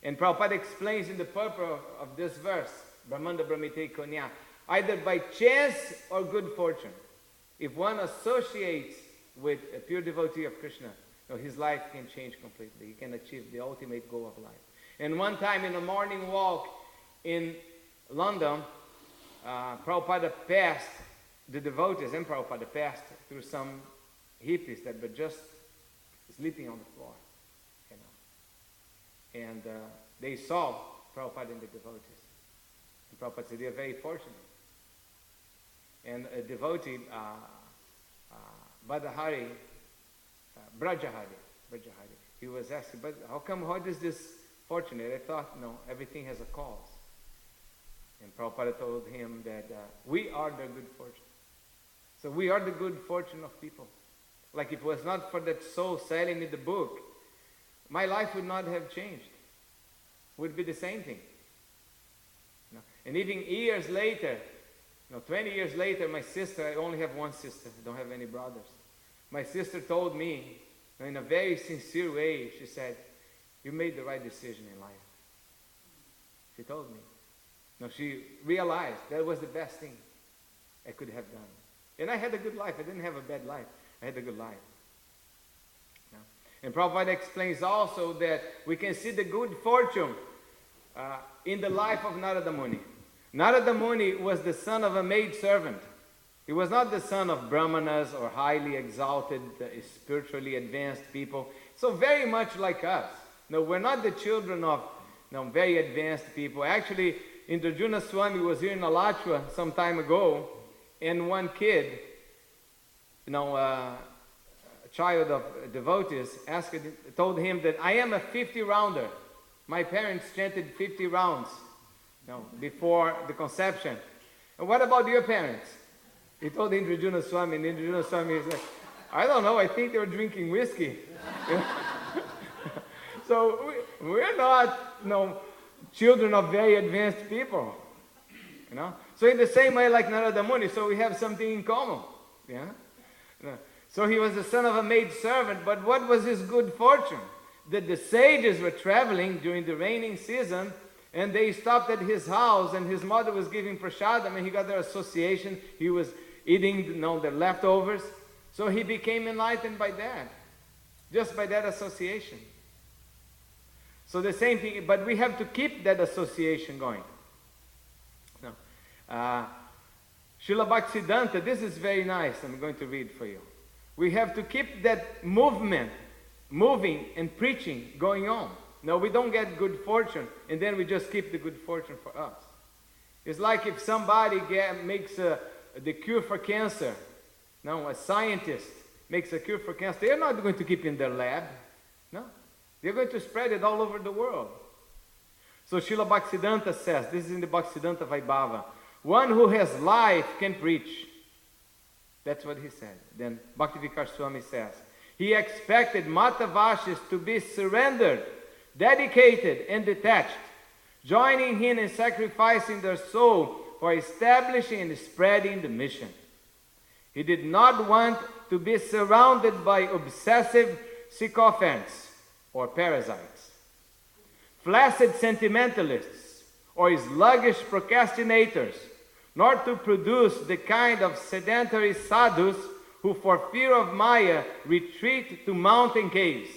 And Prabhupada explains in the purport of this verse, Brahmanda Brahmite Konya, either by chance or good fortune, if one associates with a pure devotee of Krishna, his life can change completely. He can achieve the ultimate goal of life. And one time in a morning walk in London, Prabhupada passed the devotees, and Prabhupada passed through some hippies that were just sleeping on the floor. And they saw Prabhupada and the devotees. And Prabhupada said, they are very fortunate. And a devotee, Badahari, Brajahari, he was asking, but how is this fortunate? I thought, no, everything has a cause. And Prabhupada told him that we are the good fortune. So we are the good fortune of people. Like if it was not for that soul selling me the book, my life would not have changed. It would be the same thing. And even years later, 20 years later, my sister, I only have one sister, I don't have any brothers. My sister told me, in a very sincere way, she said, you made the right decision in life. She told me. She realized that was the best thing I could have done. And I had a good life. I didn't have a bad life. I had a good life. And Prabhupada explains also that we can see the good fortune in the life of Narada Muni. Narada Muni was the son of a maid servant. He was not the son of brahmanas or highly exalted, spiritually advanced people. So very much like us. No, we're not the children of very advanced people. Actually, Indrajuna Swami was here in Alachua some time ago, and one kid, a child of devotees, told him that I am a 50 rounder. My parents chanted 50 rounds before the conception. And what about your parents? He told Indrajuna Swami, and Indrajuna Swami is like, I don't know, I think they were drinking whiskey. So we're not, children of very advanced people. So in the same way like Narada Muni, so we have something in common. So he was the son of a maid servant, but what was his good fortune? That the sages were traveling during the raining season, and they stopped at his house, and his mother was giving prasadam, and he got their association. He was eating the leftovers. So he became enlightened by that, just by that association. So the same thing, but we have to keep that association going. Srila Bhaktisiddhanta, this is very nice, I'm going to read for you. We have to keep that movement moving and preaching going on. No, we don't get good fortune and then we just keep the good fortune for us. It's like if somebody makes the cure for cancer. A scientist makes a cure for cancer. They're not going to keep it in their lab. No, they're going to spread it all over the world. So Srila Bhaktisiddhanta says, this is in the Bhaktisiddhanta Vaibhava, one who has life can preach. That's what he said. Then Bhaktivikar Swami says, he expected Matavashis to be surrendered, dedicated and detached, joining him in sacrificing their soul for establishing and spreading the mission. He did not want to be surrounded by obsessive sycophants or parasites, flaccid sentimentalists or sluggish procrastinators, nor to produce the kind of sedentary sadhus who for fear of Maya retreat to mountain caves.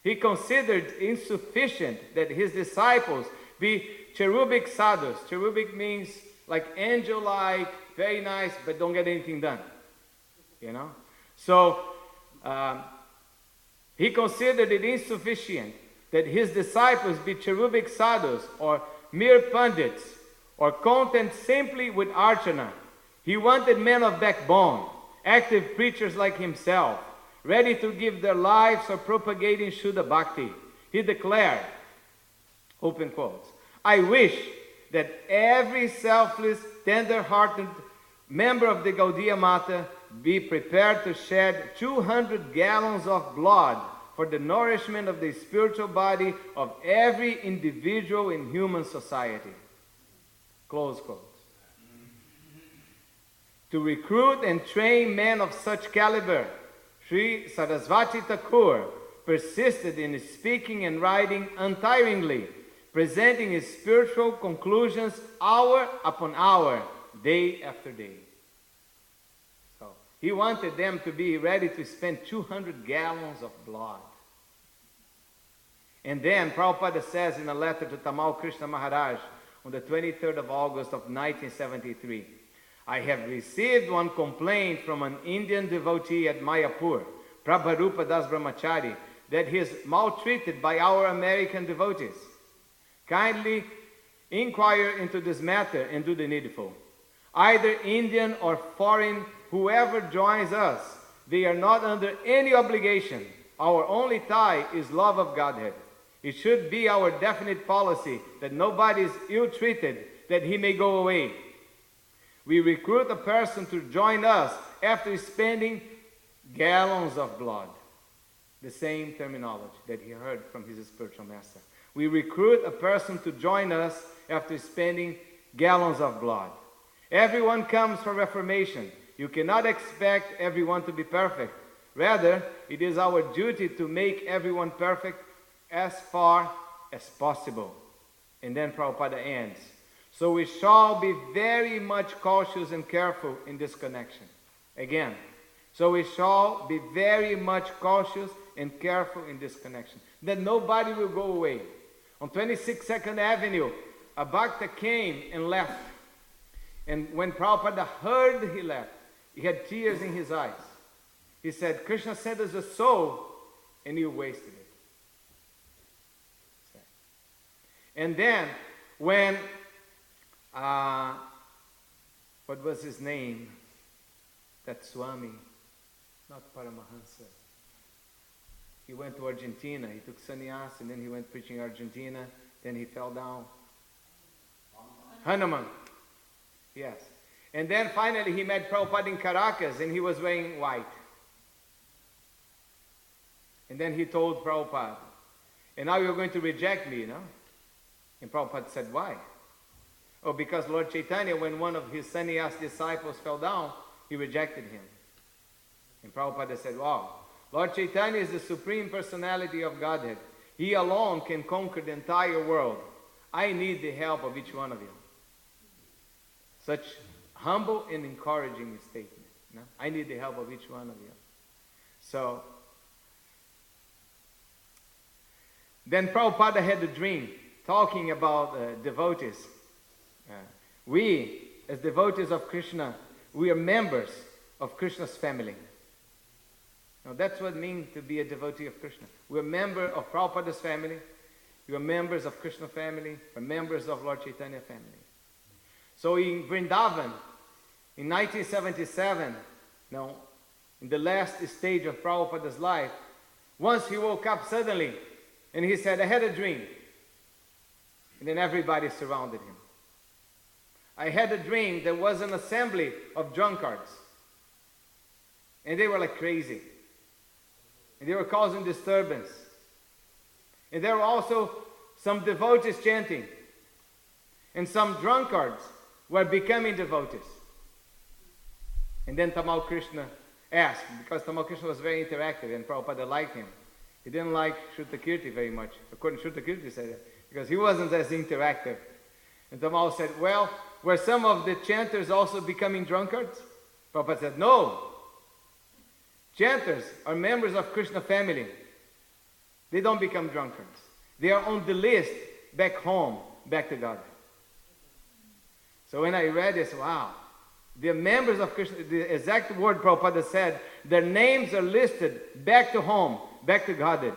He considered insufficient that his disciples be cherubic sadhus. Cherubic means like angel-like, very nice, but don't get anything done. You know? So, he considered it insufficient that his disciples be cherubic sadhus or mere pundits or content simply with archana. He wanted men of backbone, active preachers like himself, ready to give their lives for propagating Shuddha Bhakti. He declared, open quotes, I wish that every selfless, tender-hearted member of the Gaudiya Mata be prepared to shed 200 gallons of blood for the nourishment of the spiritual body of every individual in human society. Close quotes. To recruit and train men of such caliber, Sri Sarasvati Thakur persisted in speaking and writing untiringly, presenting his spiritual conclusions hour upon hour, day after day. So he wanted them to be ready to spend 200 gallons of blood. And then Prabhupada says in a letter to Tamal Krishna Maharaj on the 23rd of August of 1973, I have received one complaint from an Indian devotee at Mayapur, Prabharupa Das Brahmachari, that he is maltreated by our American devotees. Kindly inquire into this matter and do the needful. Either Indian or foreign, whoever joins us, they are not under any obligation. Our only tie is love of Godhead. It should be our definite policy that nobody is ill-treated, that he may go away. We recruit a person to join us after spending gallons of blood. The same terminology that he heard from his spiritual master. We recruit a person to join us after spending gallons of blood. Everyone comes for reformation. You cannot expect everyone to be perfect. Rather, it is our duty to make everyone perfect as far as possible. And then Prabhupada ends. So we shall be very much cautious and careful in this connection. Again, so we shall be very much cautious and careful in this connection. That nobody will go away. On 26 Second Avenue, a bhakta came and left. And when Prabhupada heard he left, he had tears in his eyes. He said, Krishna sent us a soul and you wasted it. And then, when, what was his name? That Swami, not Paramahansa. He went to Argentina. He took sannyas and then he went preaching Argentina. Then he fell down. Hanuman. Yes. And then finally he met Prabhupada in Caracas and he was wearing white. And then he told Prabhupada, and now you're going to reject me, you know? And Prabhupada said, why? Oh, because Lord Chaitanya, when one of his sannyas disciples fell down, he rejected him. And Prabhupada said, wow, Lord Chaitanya is the Supreme Personality of Godhead. He alone can conquer the entire world. I need the help of each one of you. Such humble and encouraging statement. No? I need the help of each one of you. So, then Prabhupada had a dream talking about devotees. We, as devotees of Krishna, we are members of Krishna's family. Now that's what it means to be a devotee of Krishna. We're a member of Prabhupada's family. We are members of Krishna family. We're members of Lord Chaitanya family. So in Vrindavan, in 1977, now, in the last stage of Prabhupada's life, once he woke up suddenly and he said, I had a dream. And then everybody surrounded him. I had a dream. There was an assembly of drunkards. And they were like crazy. And they were causing disturbance. And there were also some devotees chanting. And some drunkards were becoming devotees. And then Tamal Krishna asked, because Tamal Krishna was very interactive and Prabhupada liked him. He didn't like Shruta Kirti very much. According to Shruta Kirti said that, because he wasn't as interactive. And Tamal said, well, were some of the chanters also becoming drunkards? Prabhupada said, no. Chanters are members of Krishna family. They don't become drunkards. They are on the list back home, back to God. So when I read this, wow. The members of Krishna, the exact word Prabhupada said, their names are listed back to home, back to Godhead.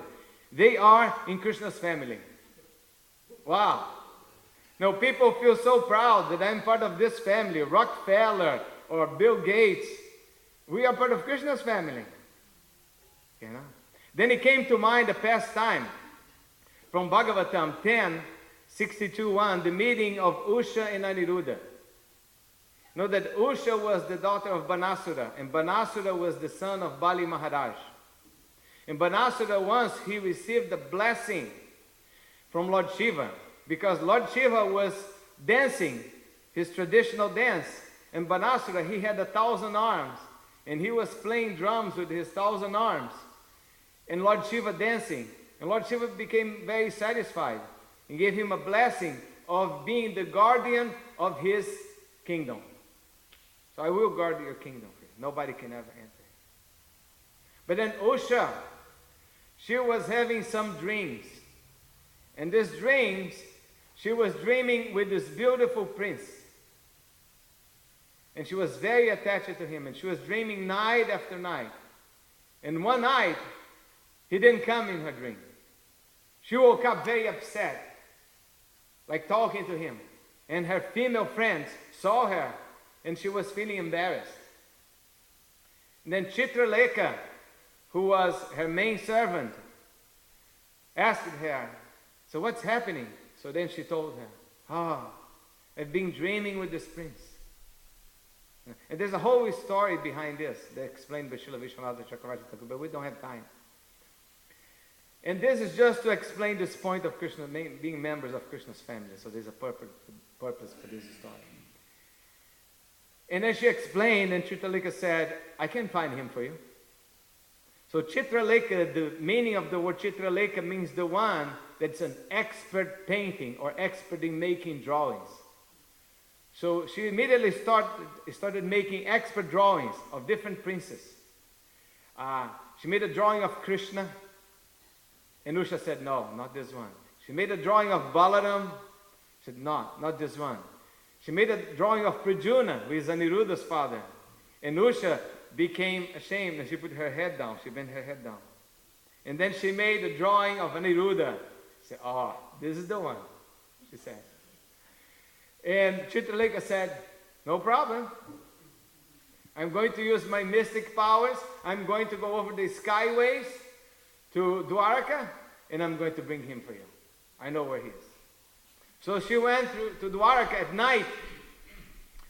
They are in Krishna's family. Wow. Now people feel so proud that I'm part of this family, Rockefeller or Bill Gates. We are part of Krishna's family. You know? Then it came to mind a pastime from Bhagavatam 10:62-1, the meeting of Usha and Aniruddha. Know that Usha was the daughter of Banasura, and Banasura was the son of Bali Maharaj. And Banasura once he received a blessing from Lord Shiva, because Lord Shiva was dancing his traditional dance, and Banasura, he had 1,000 arms, and he was playing drums with his 1,000 arms, and Lord Shiva dancing. And Lord Shiva became very satisfied and gave him a blessing of being the guardian of his kingdom. So I will guard your kingdom for you. Nobody can ever enter. But then Usha, she was having some dreams. And these dreams, she was dreaming with this beautiful prince. And she was very attached to him. And she was dreaming night after night. And one night, he didn't come in her dream. She woke up very upset, like talking to him. And her female friends saw her, and she was feeling embarrassed. And then Chitralekha, who was her main servant, asked her, so what's happening? So then she told her, I've been dreaming with this prince. And there's a whole story behind this. They explained by Srila Vishwanath Chakravarti Thakur, but we don't have time. And this is just to explain this point of Krishna being members of Krishna's family. So there's a purpose for this story. And then she explained, and Chitralekha said, I can find him for you. So Chitralekha, the meaning of the word Chitralekha means the one that's an expert painting or expert in making drawings. So she immediately started making expert drawings of different princes. She made a drawing of Krishna. And Usha said, no, not this one. She made a drawing of Balaram. She said, no, not this one. She made a drawing of Pradyumna, who is Aniruddha's father. And Usha became ashamed and she put her head down. She bent her head down. And then she made a drawing of Aniruddha. She said, this is the one, she said. And Chitralekha said, no problem. I'm going to use my mystic powers. I'm going to go over the skyways to Dwaraka, and I'm going to bring him for you. I know where he is. So she went to Dwaraka at night,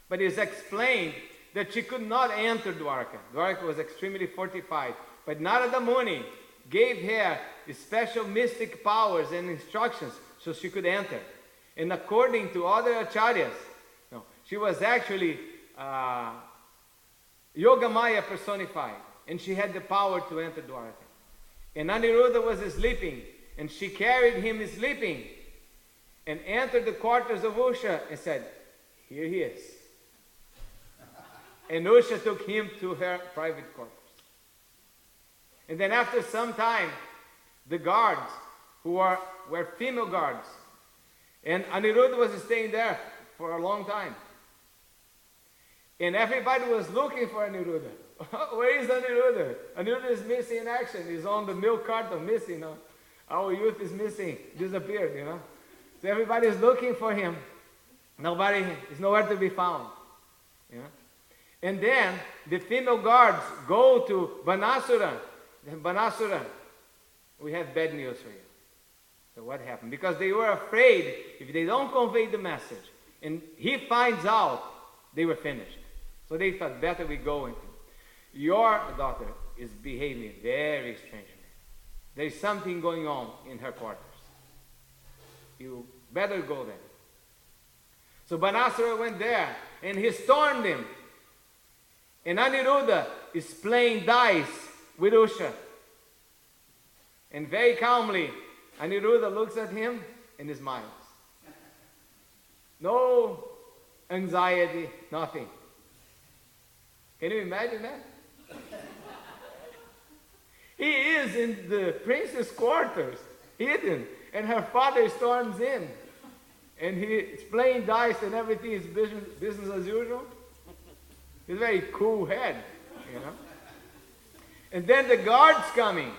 but it's explained that she could not enter Dwaraka. Dwaraka was extremely fortified, but Narada Muni gave her special mystic powers and instructions so she could enter. And according to other acharyas, she was actually Yogamaya personified, and she had the power to enter Dwaraka. And Aniruddha was sleeping, and she carried him sleeping, and entered the quarters of Usha and said, here he is. And Usha took him to her private quarters. And then after some time, the guards, who were female guards, and Aniruddha was staying there for a long time. And everybody was looking for Aniruddha. Where is Aniruddha? Aniruddha is missing in action. He's on the milk carton, missing. Our youth is missing, disappeared, So everybody is looking for him. Nobody is nowhere to be found. And then the female guards go to Banasura. Banasura, we have bad news for you. So what happened? Because they were afraid if they don't convey the message and he finds out, they were finished. So they thought, better we go into. Your daughter is behaving very strangely. There is something going on in her quarters. You better go there. So Banasura went there and he stormed him. And Aniruddha is playing dice with Usha. And very calmly, Aniruddha looks at him and he smiles. No anxiety, nothing. Can you imagine that? He is in the princess' quarters, hidden, and her father storms in. And he's playing dice and everything is business as usual. He's a very cool head, you know. And then the guards coming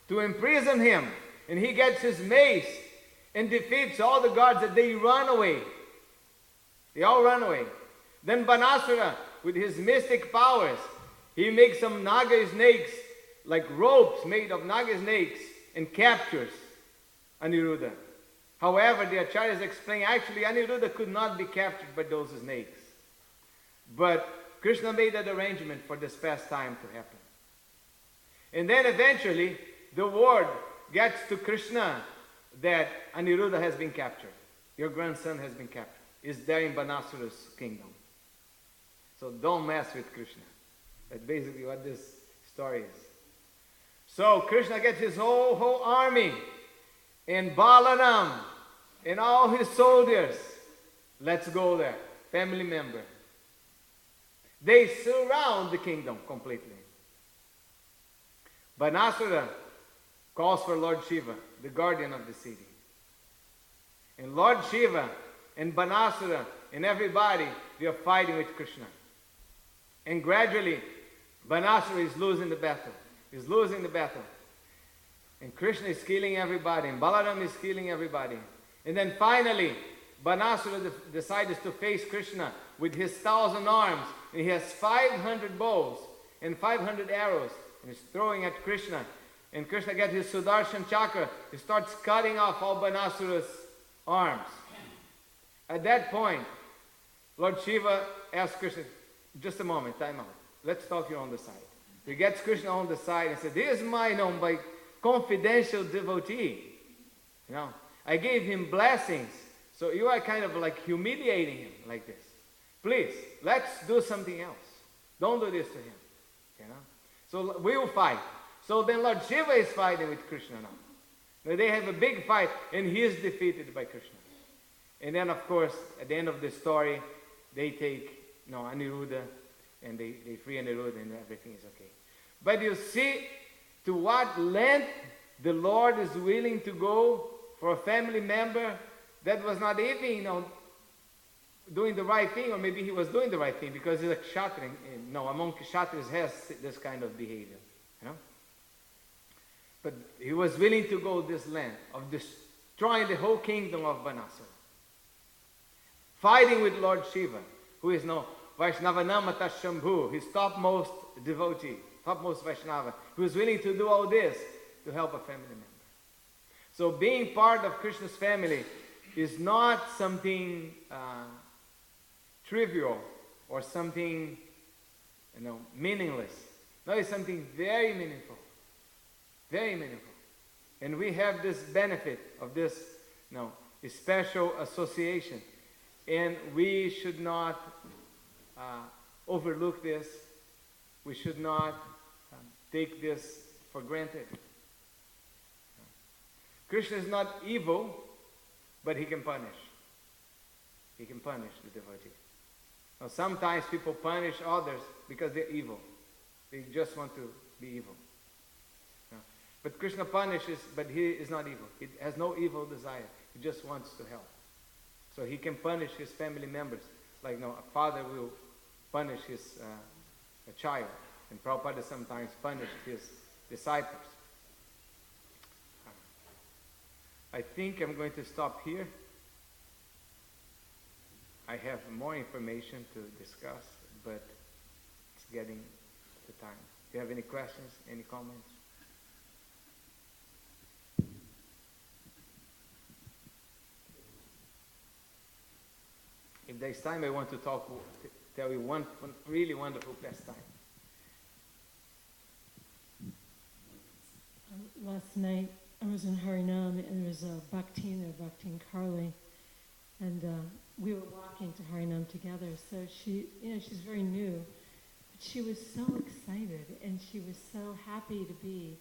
to imprison him. And he gets his mace and defeats all the guards and they run away. They all run away. Then Banasura, with his mystic powers, he makes some naga snakes, like ropes made of naga snakes, and captures Aniruddha. However, the acharyas explain, actually Aniruddha could not be captured by those snakes. But Krishna made that arrangement for this pastime to happen. And then eventually, the word gets to Krishna that Aniruddha has been captured. Your grandson has been captured. Is there in Banasura's kingdom. So don't mess with Krishna. That's basically what this story is. So Krishna gets his whole army, and Balaram, and all his soldiers. Let's go there. Family member. They surround the kingdom completely. Banasura calls for Lord Shiva, the guardian of the city. And Lord Shiva and Banasura and everybody, they are fighting with Krishna. And gradually, Banasura is losing the battle. He's losing the battle. And Krishna is killing everybody. And Balaram is killing everybody. And then finally, Banasura decides to face Krishna with his 1,000 arms. And he has 500 bows and 500 arrows. And he's throwing at Krishna. And Krishna gets his Sudarshan chakra. He starts cutting off all Banasura's arms. At that point, Lord Shiva asks Krishna, just a moment, time out. Let's talk here on the side. He gets Krishna on the side and says, this is my confidential devotee. You know, I gave him blessings. So you are kind of like humiliating him like this. Please, let's do something else. Don't do this to him. You know? So we will fight. So then Lord Shiva is fighting with Krishna now. They have a big fight and he is defeated by Krishna. And then of course, at the end of the story, they take Aniruddha and they free Aniruddha and everything is okay. But you see to what length the Lord is willing to go for a family member that was not even, doing the right thing, or maybe he was doing the right thing because he's a kshatriya. No, among kshatriyas has this kind of behavior, But he was willing to go this length of destroying the whole kingdom of Banasura. Fighting with Lord Shiva, who is Vaishnavanamata Shambhu, his topmost devotee, topmost Vaishnava, who is willing to do all this to help a family member. So being part of Krishna's family is not something trivial or something meaningless. No, it's something very meaningful. Very meaningful. And we have this benefit of this special association. And we should not overlook this. We should not take this for granted. Krishna is not evil, but he can punish. He can punish the devotee. Now, sometimes people punish others because they're evil. They just want to be evil. But Krishna punishes, but he is not evil. He has no evil desire. He just wants to help. So he can punish his family members. Like a father will punish his a child. And Prabhupada sometimes punished his disciples. I think I'm going to stop here. I have more information to discuss, but it's getting the time. Do you have any questions, any comments? if there's time, I want to tell you one really wonderful pastime. Last night I was in Harinam and there was a Bhakti there, Bhakti and Carly, and we were walking to Harinam together. So she, she's very new, but she was so excited and she was so happy to be.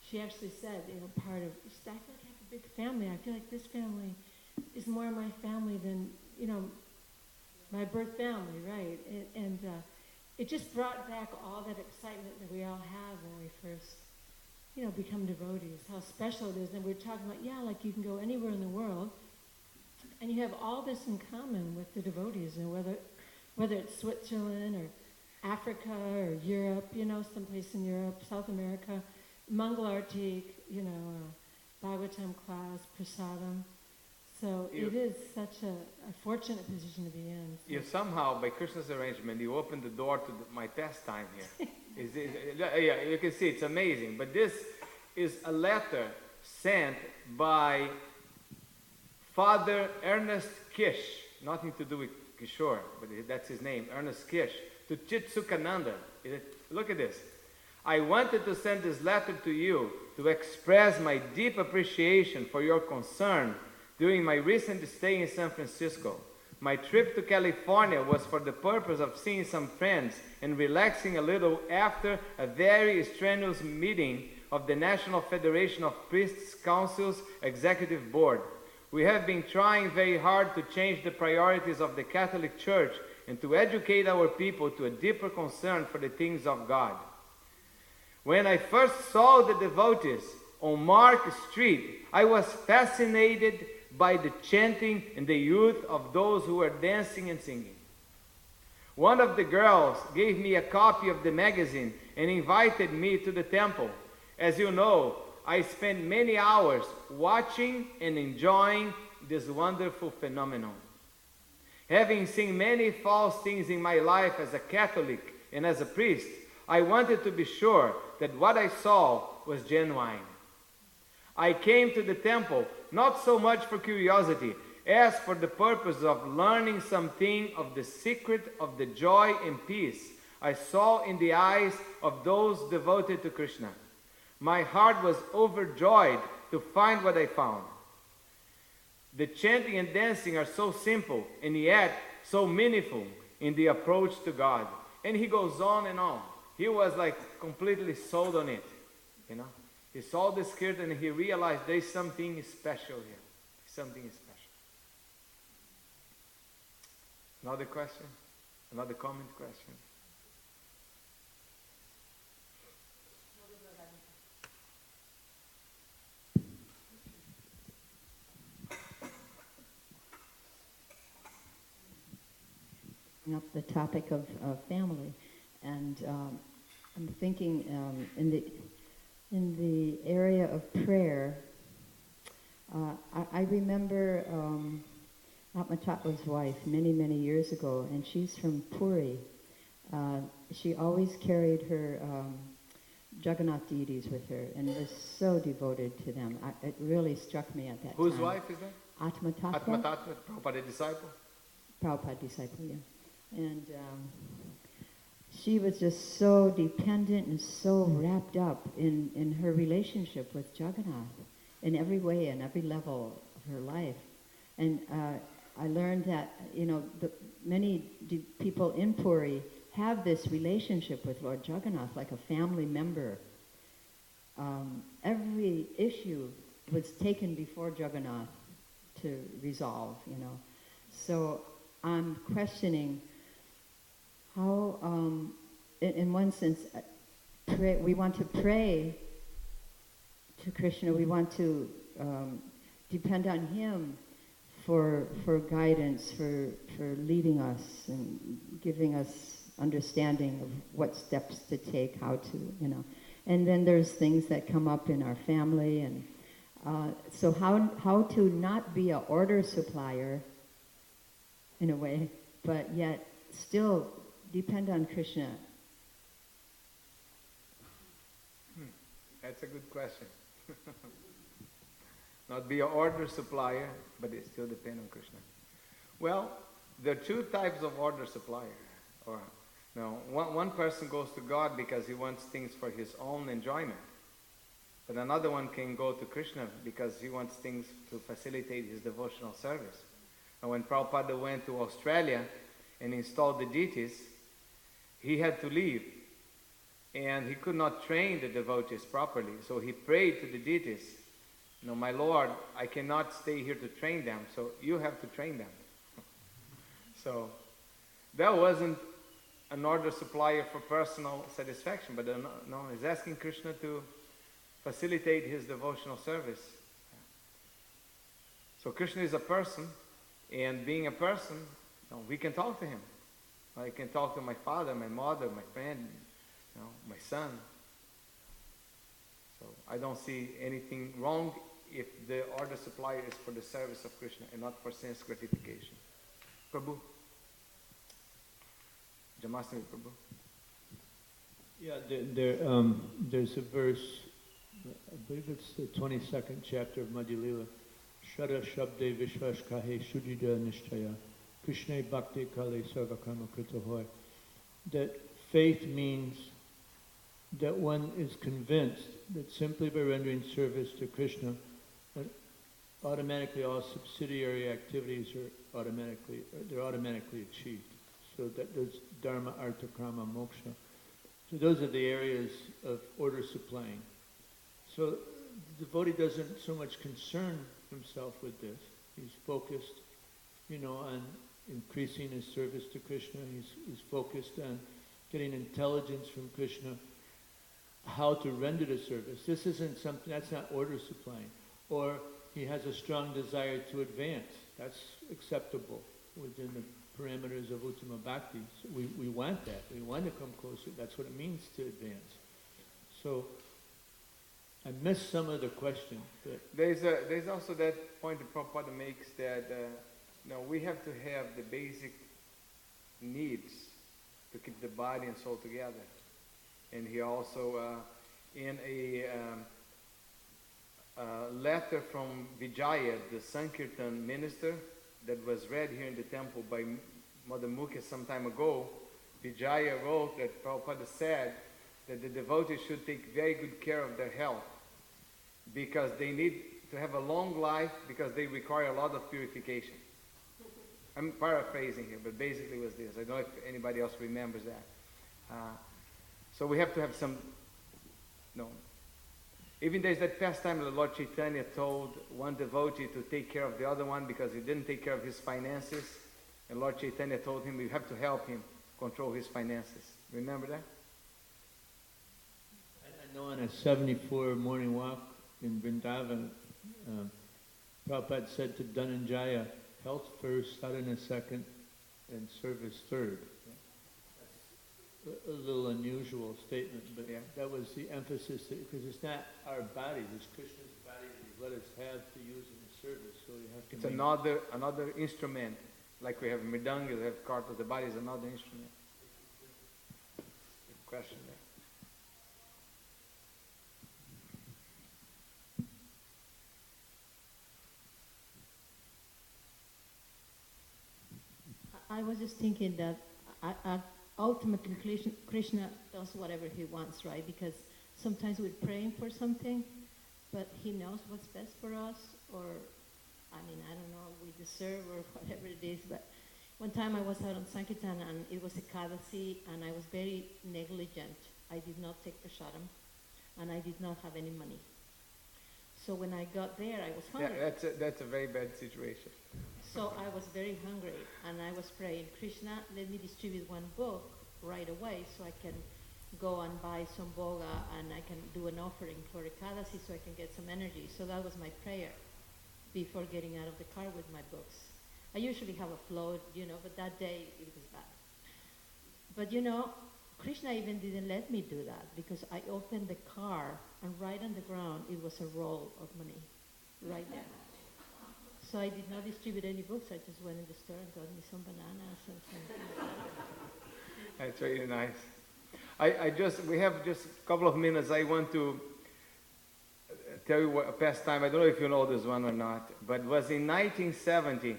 She actually said, part of. She said, I feel like I have a big family. I feel like this family is more my family than my birth family, right? And it just brought back all that excitement that we all have when we first, become devotees, how special it is. And we're talking about, like you can go anywhere in the world, and you have all this in common with the devotees, and whether it's Switzerland or Africa or Europe, someplace in Europe, South America, Mangalartik, Bhagavatam class, Prasadam. So it is such a fortunate position to be in. So. You somehow, by Krishna's arrangement, you opened the door to my pastime here. You can see it's amazing. But this is a letter sent by Father Ernest Kish, nothing to do with Kishore, but that's his name, Ernest Kish, to Chitsukananda. Look at this. I wanted to send this letter to you to express my deep appreciation for your concern during my recent stay in San Francisco. My trip to California was for the purpose of seeing some friends and relaxing a little after a very strenuous meeting of the National Federation of Priests Council's Executive Board. We have been trying very hard to change the priorities of the Catholic Church and to educate our people to a deeper concern for the things of God. When I first saw the devotees on Mark Street, I was fascinated by the chanting and the youth of those who were dancing and singing. One of the girls gave me a copy of the magazine and invited me to the temple. As you know, I spent many hours watching and enjoying this wonderful phenomenon. Having seen many false things in my life as a Catholic and as a priest, I wanted to be sure that what I saw was genuine. I came to the temple not so much for curiosity as for the purpose of learning something of the secret of the joy and peace I saw in the eyes of those devoted to Krishna. My heart was overjoyed to find what I found. The chanting and dancing are so simple and yet so meaningful in the approach to God. And he goes on and on. He was completely sold on it, He saw this Kirtan and he realized there's something special here. Something special. Another question? Another comment question? Up the topic of family, and I'm thinking in the area of prayer. I remember Atmatata's wife many years ago, and she's from Puri. She always carried her Jagannath deities with her, and was so devoted to them. It really struck me at that time. Whose wife is that? Atmatata. Atmatata, Prabhupada disciple? Prabhupada disciple, yeah. And she was just so dependent and so wrapped up in her relationship with Jagannath in every way and every level of her life. And I learned that, many people in Puri have this relationship with Lord Jagannath like a family member. Every issue was taken before Jagannath to resolve, So I'm questioning how, in one sense, we want to pray to Krishna. We want to depend on him for guidance, for leading us and giving us understanding of what steps to take, how to, And then there's things that come up in our family, and so how to not be an order supplier, in a way, but yet still depend on Krishna. That's a good question. Not be an order supplier, but it still depend on Krishna. Well, there are two types of order supplier. Or, no, one person goes to God because he wants things for his own enjoyment. But another one can go to Krishna because he wants things to facilitate his devotional service. And when Prabhupada went to Australia and installed the deities, he had to leave. And he could not train the devotees properly. So he prayed to the deities, my Lord, I cannot stay here to train them, so you have to train them. So that wasn't an order supplier for personal satisfaction, but no, he's asking Krishna to facilitate his devotional service. So Krishna is a person, and being a person, we can talk to him. I can talk to my father, my mother, my friend, my son. So I don't see anything wrong if the order supplier is for the service of Krishna and not for sense gratification. Prabhu. Jamasnami Prabhu. Yeah, there's a verse, I believe it's the 22nd chapter of Madhya Lila. Shara Shabde Vishwash Kahe Shudida Nishtaya Krishna Bhakti Kale Sarvakarma Krita Hoy. That faith means that one is convinced that simply by rendering service to Krishna, automatically all subsidiary activities are automatically achieved. So that there's dharma, artha, kama, moksha. So those are the areas of order supplying. So the devotee doesn't so much concern himself with this. He's focused, on increasing his service to Krishna. He's focused on getting intelligence from Krishna, how to render the service. This isn't something, that's not order supplying. Or he has a strong desire to advance. That's acceptable within the parameters of Uttama Bhakti. So we want that. We want to come closer. That's what it means to advance. So I missed some of the question. But there's also that point that Prabhupada makes that we have to have the basic needs to keep the body and soul together. And he also, in a letter from Vijaya, the Sankirtan minister, that was read here in the temple by Mother Mukha some time ago, Vijaya wrote that Prabhupada said that the devotees should take very good care of their health because they need to have a long life because they require a lot of purification. I'm paraphrasing here, but basically it was this. I don't know if anybody else remembers that. So we have to have some, even there's that pastime that Lord Chaitanya told one devotee to take care of the other one because he didn't take care of his finances. And Lord Chaitanya told him, you have to help him control his finances. Remember that? I know on a 74 morning walk in Vrindavan, Prabhupada said to Dhananjaya, health first, sadhana second, and service third. A little unusual statement, but that was the emphasis, because it's not our body, it's Krishna's body that he let us have to use in the service, so you have to It's another instrument, like we have mridanga, we have karta, the body is another instrument. Good question there. I was just thinking that ultimately Krishna does whatever he wants, right? Because sometimes we're praying for something, but he knows what's best for us, or, I don't know, we deserve or whatever it is. But one time I was out on Sankirtan and it was Ekadasi and I was very negligent. I did not take prasadam and I did not have any money. So when I got there, I was hungry. Yeah, that's a very bad situation. So I was very hungry, and I was praying, Krishna, let me distribute one book right away so I can go and buy some boga and I can do an offering for Ekadasi so I can get some energy. So that was my prayer before getting out of the car with my books. I usually have a float, but that day it was bad. But Krishna even didn't let me do that because I opened the car and right on the ground it was a roll of money right there. So I did not distribute any books. I just went in the store and got me some bananas and some. That's really nice. We have just a couple of minutes. I want to tell you a pastime. I don't know if you know this one or not, but it was in 1970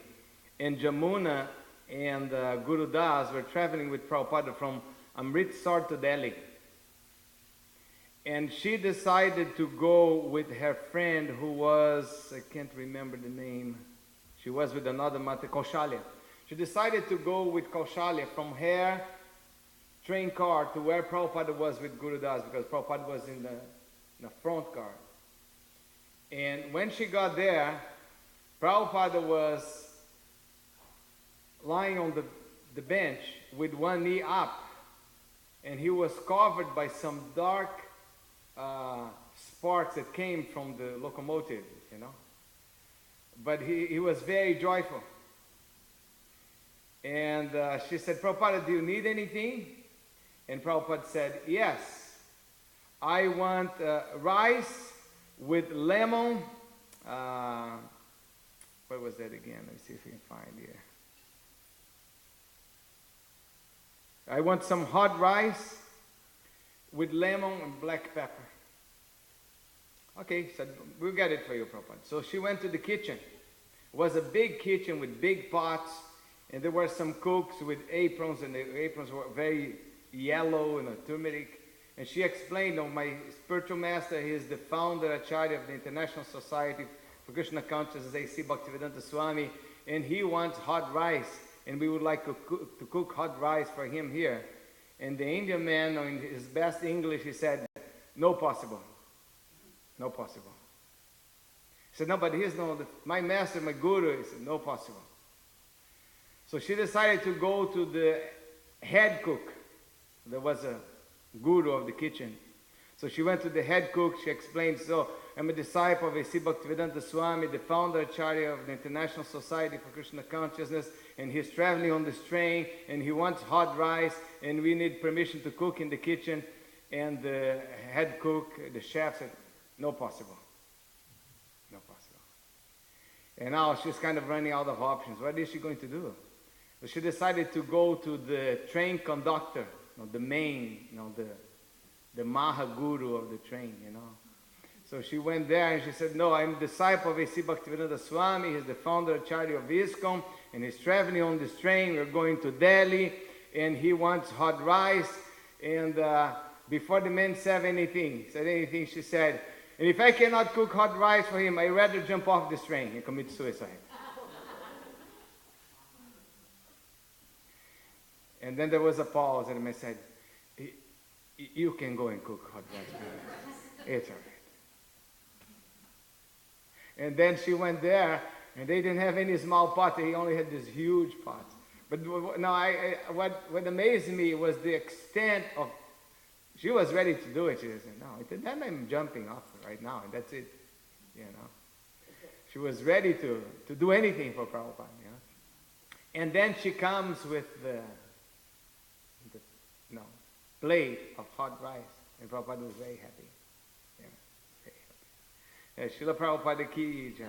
in Jamuna. and Guru Das were traveling with Prabhupada from Amritsar to Delhi. And she decided to go with her friend who was, I can't remember the name, she was with another Mata, Kaushalya. She decided to go with Kaushalya from her train car to where Prabhupada was with Guru Das, because Prabhupada was in the front car. And when she got there, Prabhupada was lying on the bench with one knee up, and he was covered by some dark sparks that came from the locomotive, you know. But he was very joyful. And she said, Prabhupada, do you need anything? And Prabhupada said, yes. I want rice with lemon. What was that again? Let me see if we can find here. I want some hot rice with lemon and black pepper. Okay, said, we'll get it for you, Prabhupada. So she went to the kitchen. It was a big kitchen with big pots, and there were some cooks with aprons, and the aprons were very yellow and turmeric. And she explained, my spiritual master, he is the founder, Acharya of the International Society for Krishna Consciousness, A.C. Bhaktivedanta Swami, and he wants hot rice, and we would like to cook hot rice for him here. And the Indian man, in his best English, he said, no possible. No possible. He said, no, but here's my master, my guru. He said, no possible. So she decided to go to the head cook. There was a guru of the kitchen. So she went to the head cook. She explained, so I'm a disciple of A.C. Bhaktivedanta Swami, the founder Acharya of the International Society for Krishna Consciousness, and he's traveling on this train, and he wants hot rice, and we need permission to cook in the kitchen. And the head cook, the chef, said, no possible. No possible. And now she's kind of running out of options. What is she going to do? So she decided to go to the train conductor, the main, the Mahaguru of the train, So she went there and she said, no, I'm a disciple of A.C. Bhaktivedanta Swami. He's the founder Acharya of ISKCON, and he's traveling on this train. We're going to Delhi, and he wants hot rice. And before the man said anything, she said, and if I cannot cook hot rice for him, I'd rather jump off this train and commit suicide. And then there was a pause, and the man said, you can go and cook hot rice for him. It's all right. And then she went there, and they didn't have any small pot. He only had this huge pot. But no, what amazed me was the extent of, she was ready to do it. She said, no, then I'm jumping off right now, and that's it, She was ready to do anything for Prabhupada, And then she comes with the plate of hot rice, and Prabhupada was very happy. Very happy. Srila Prabhupada ki jai.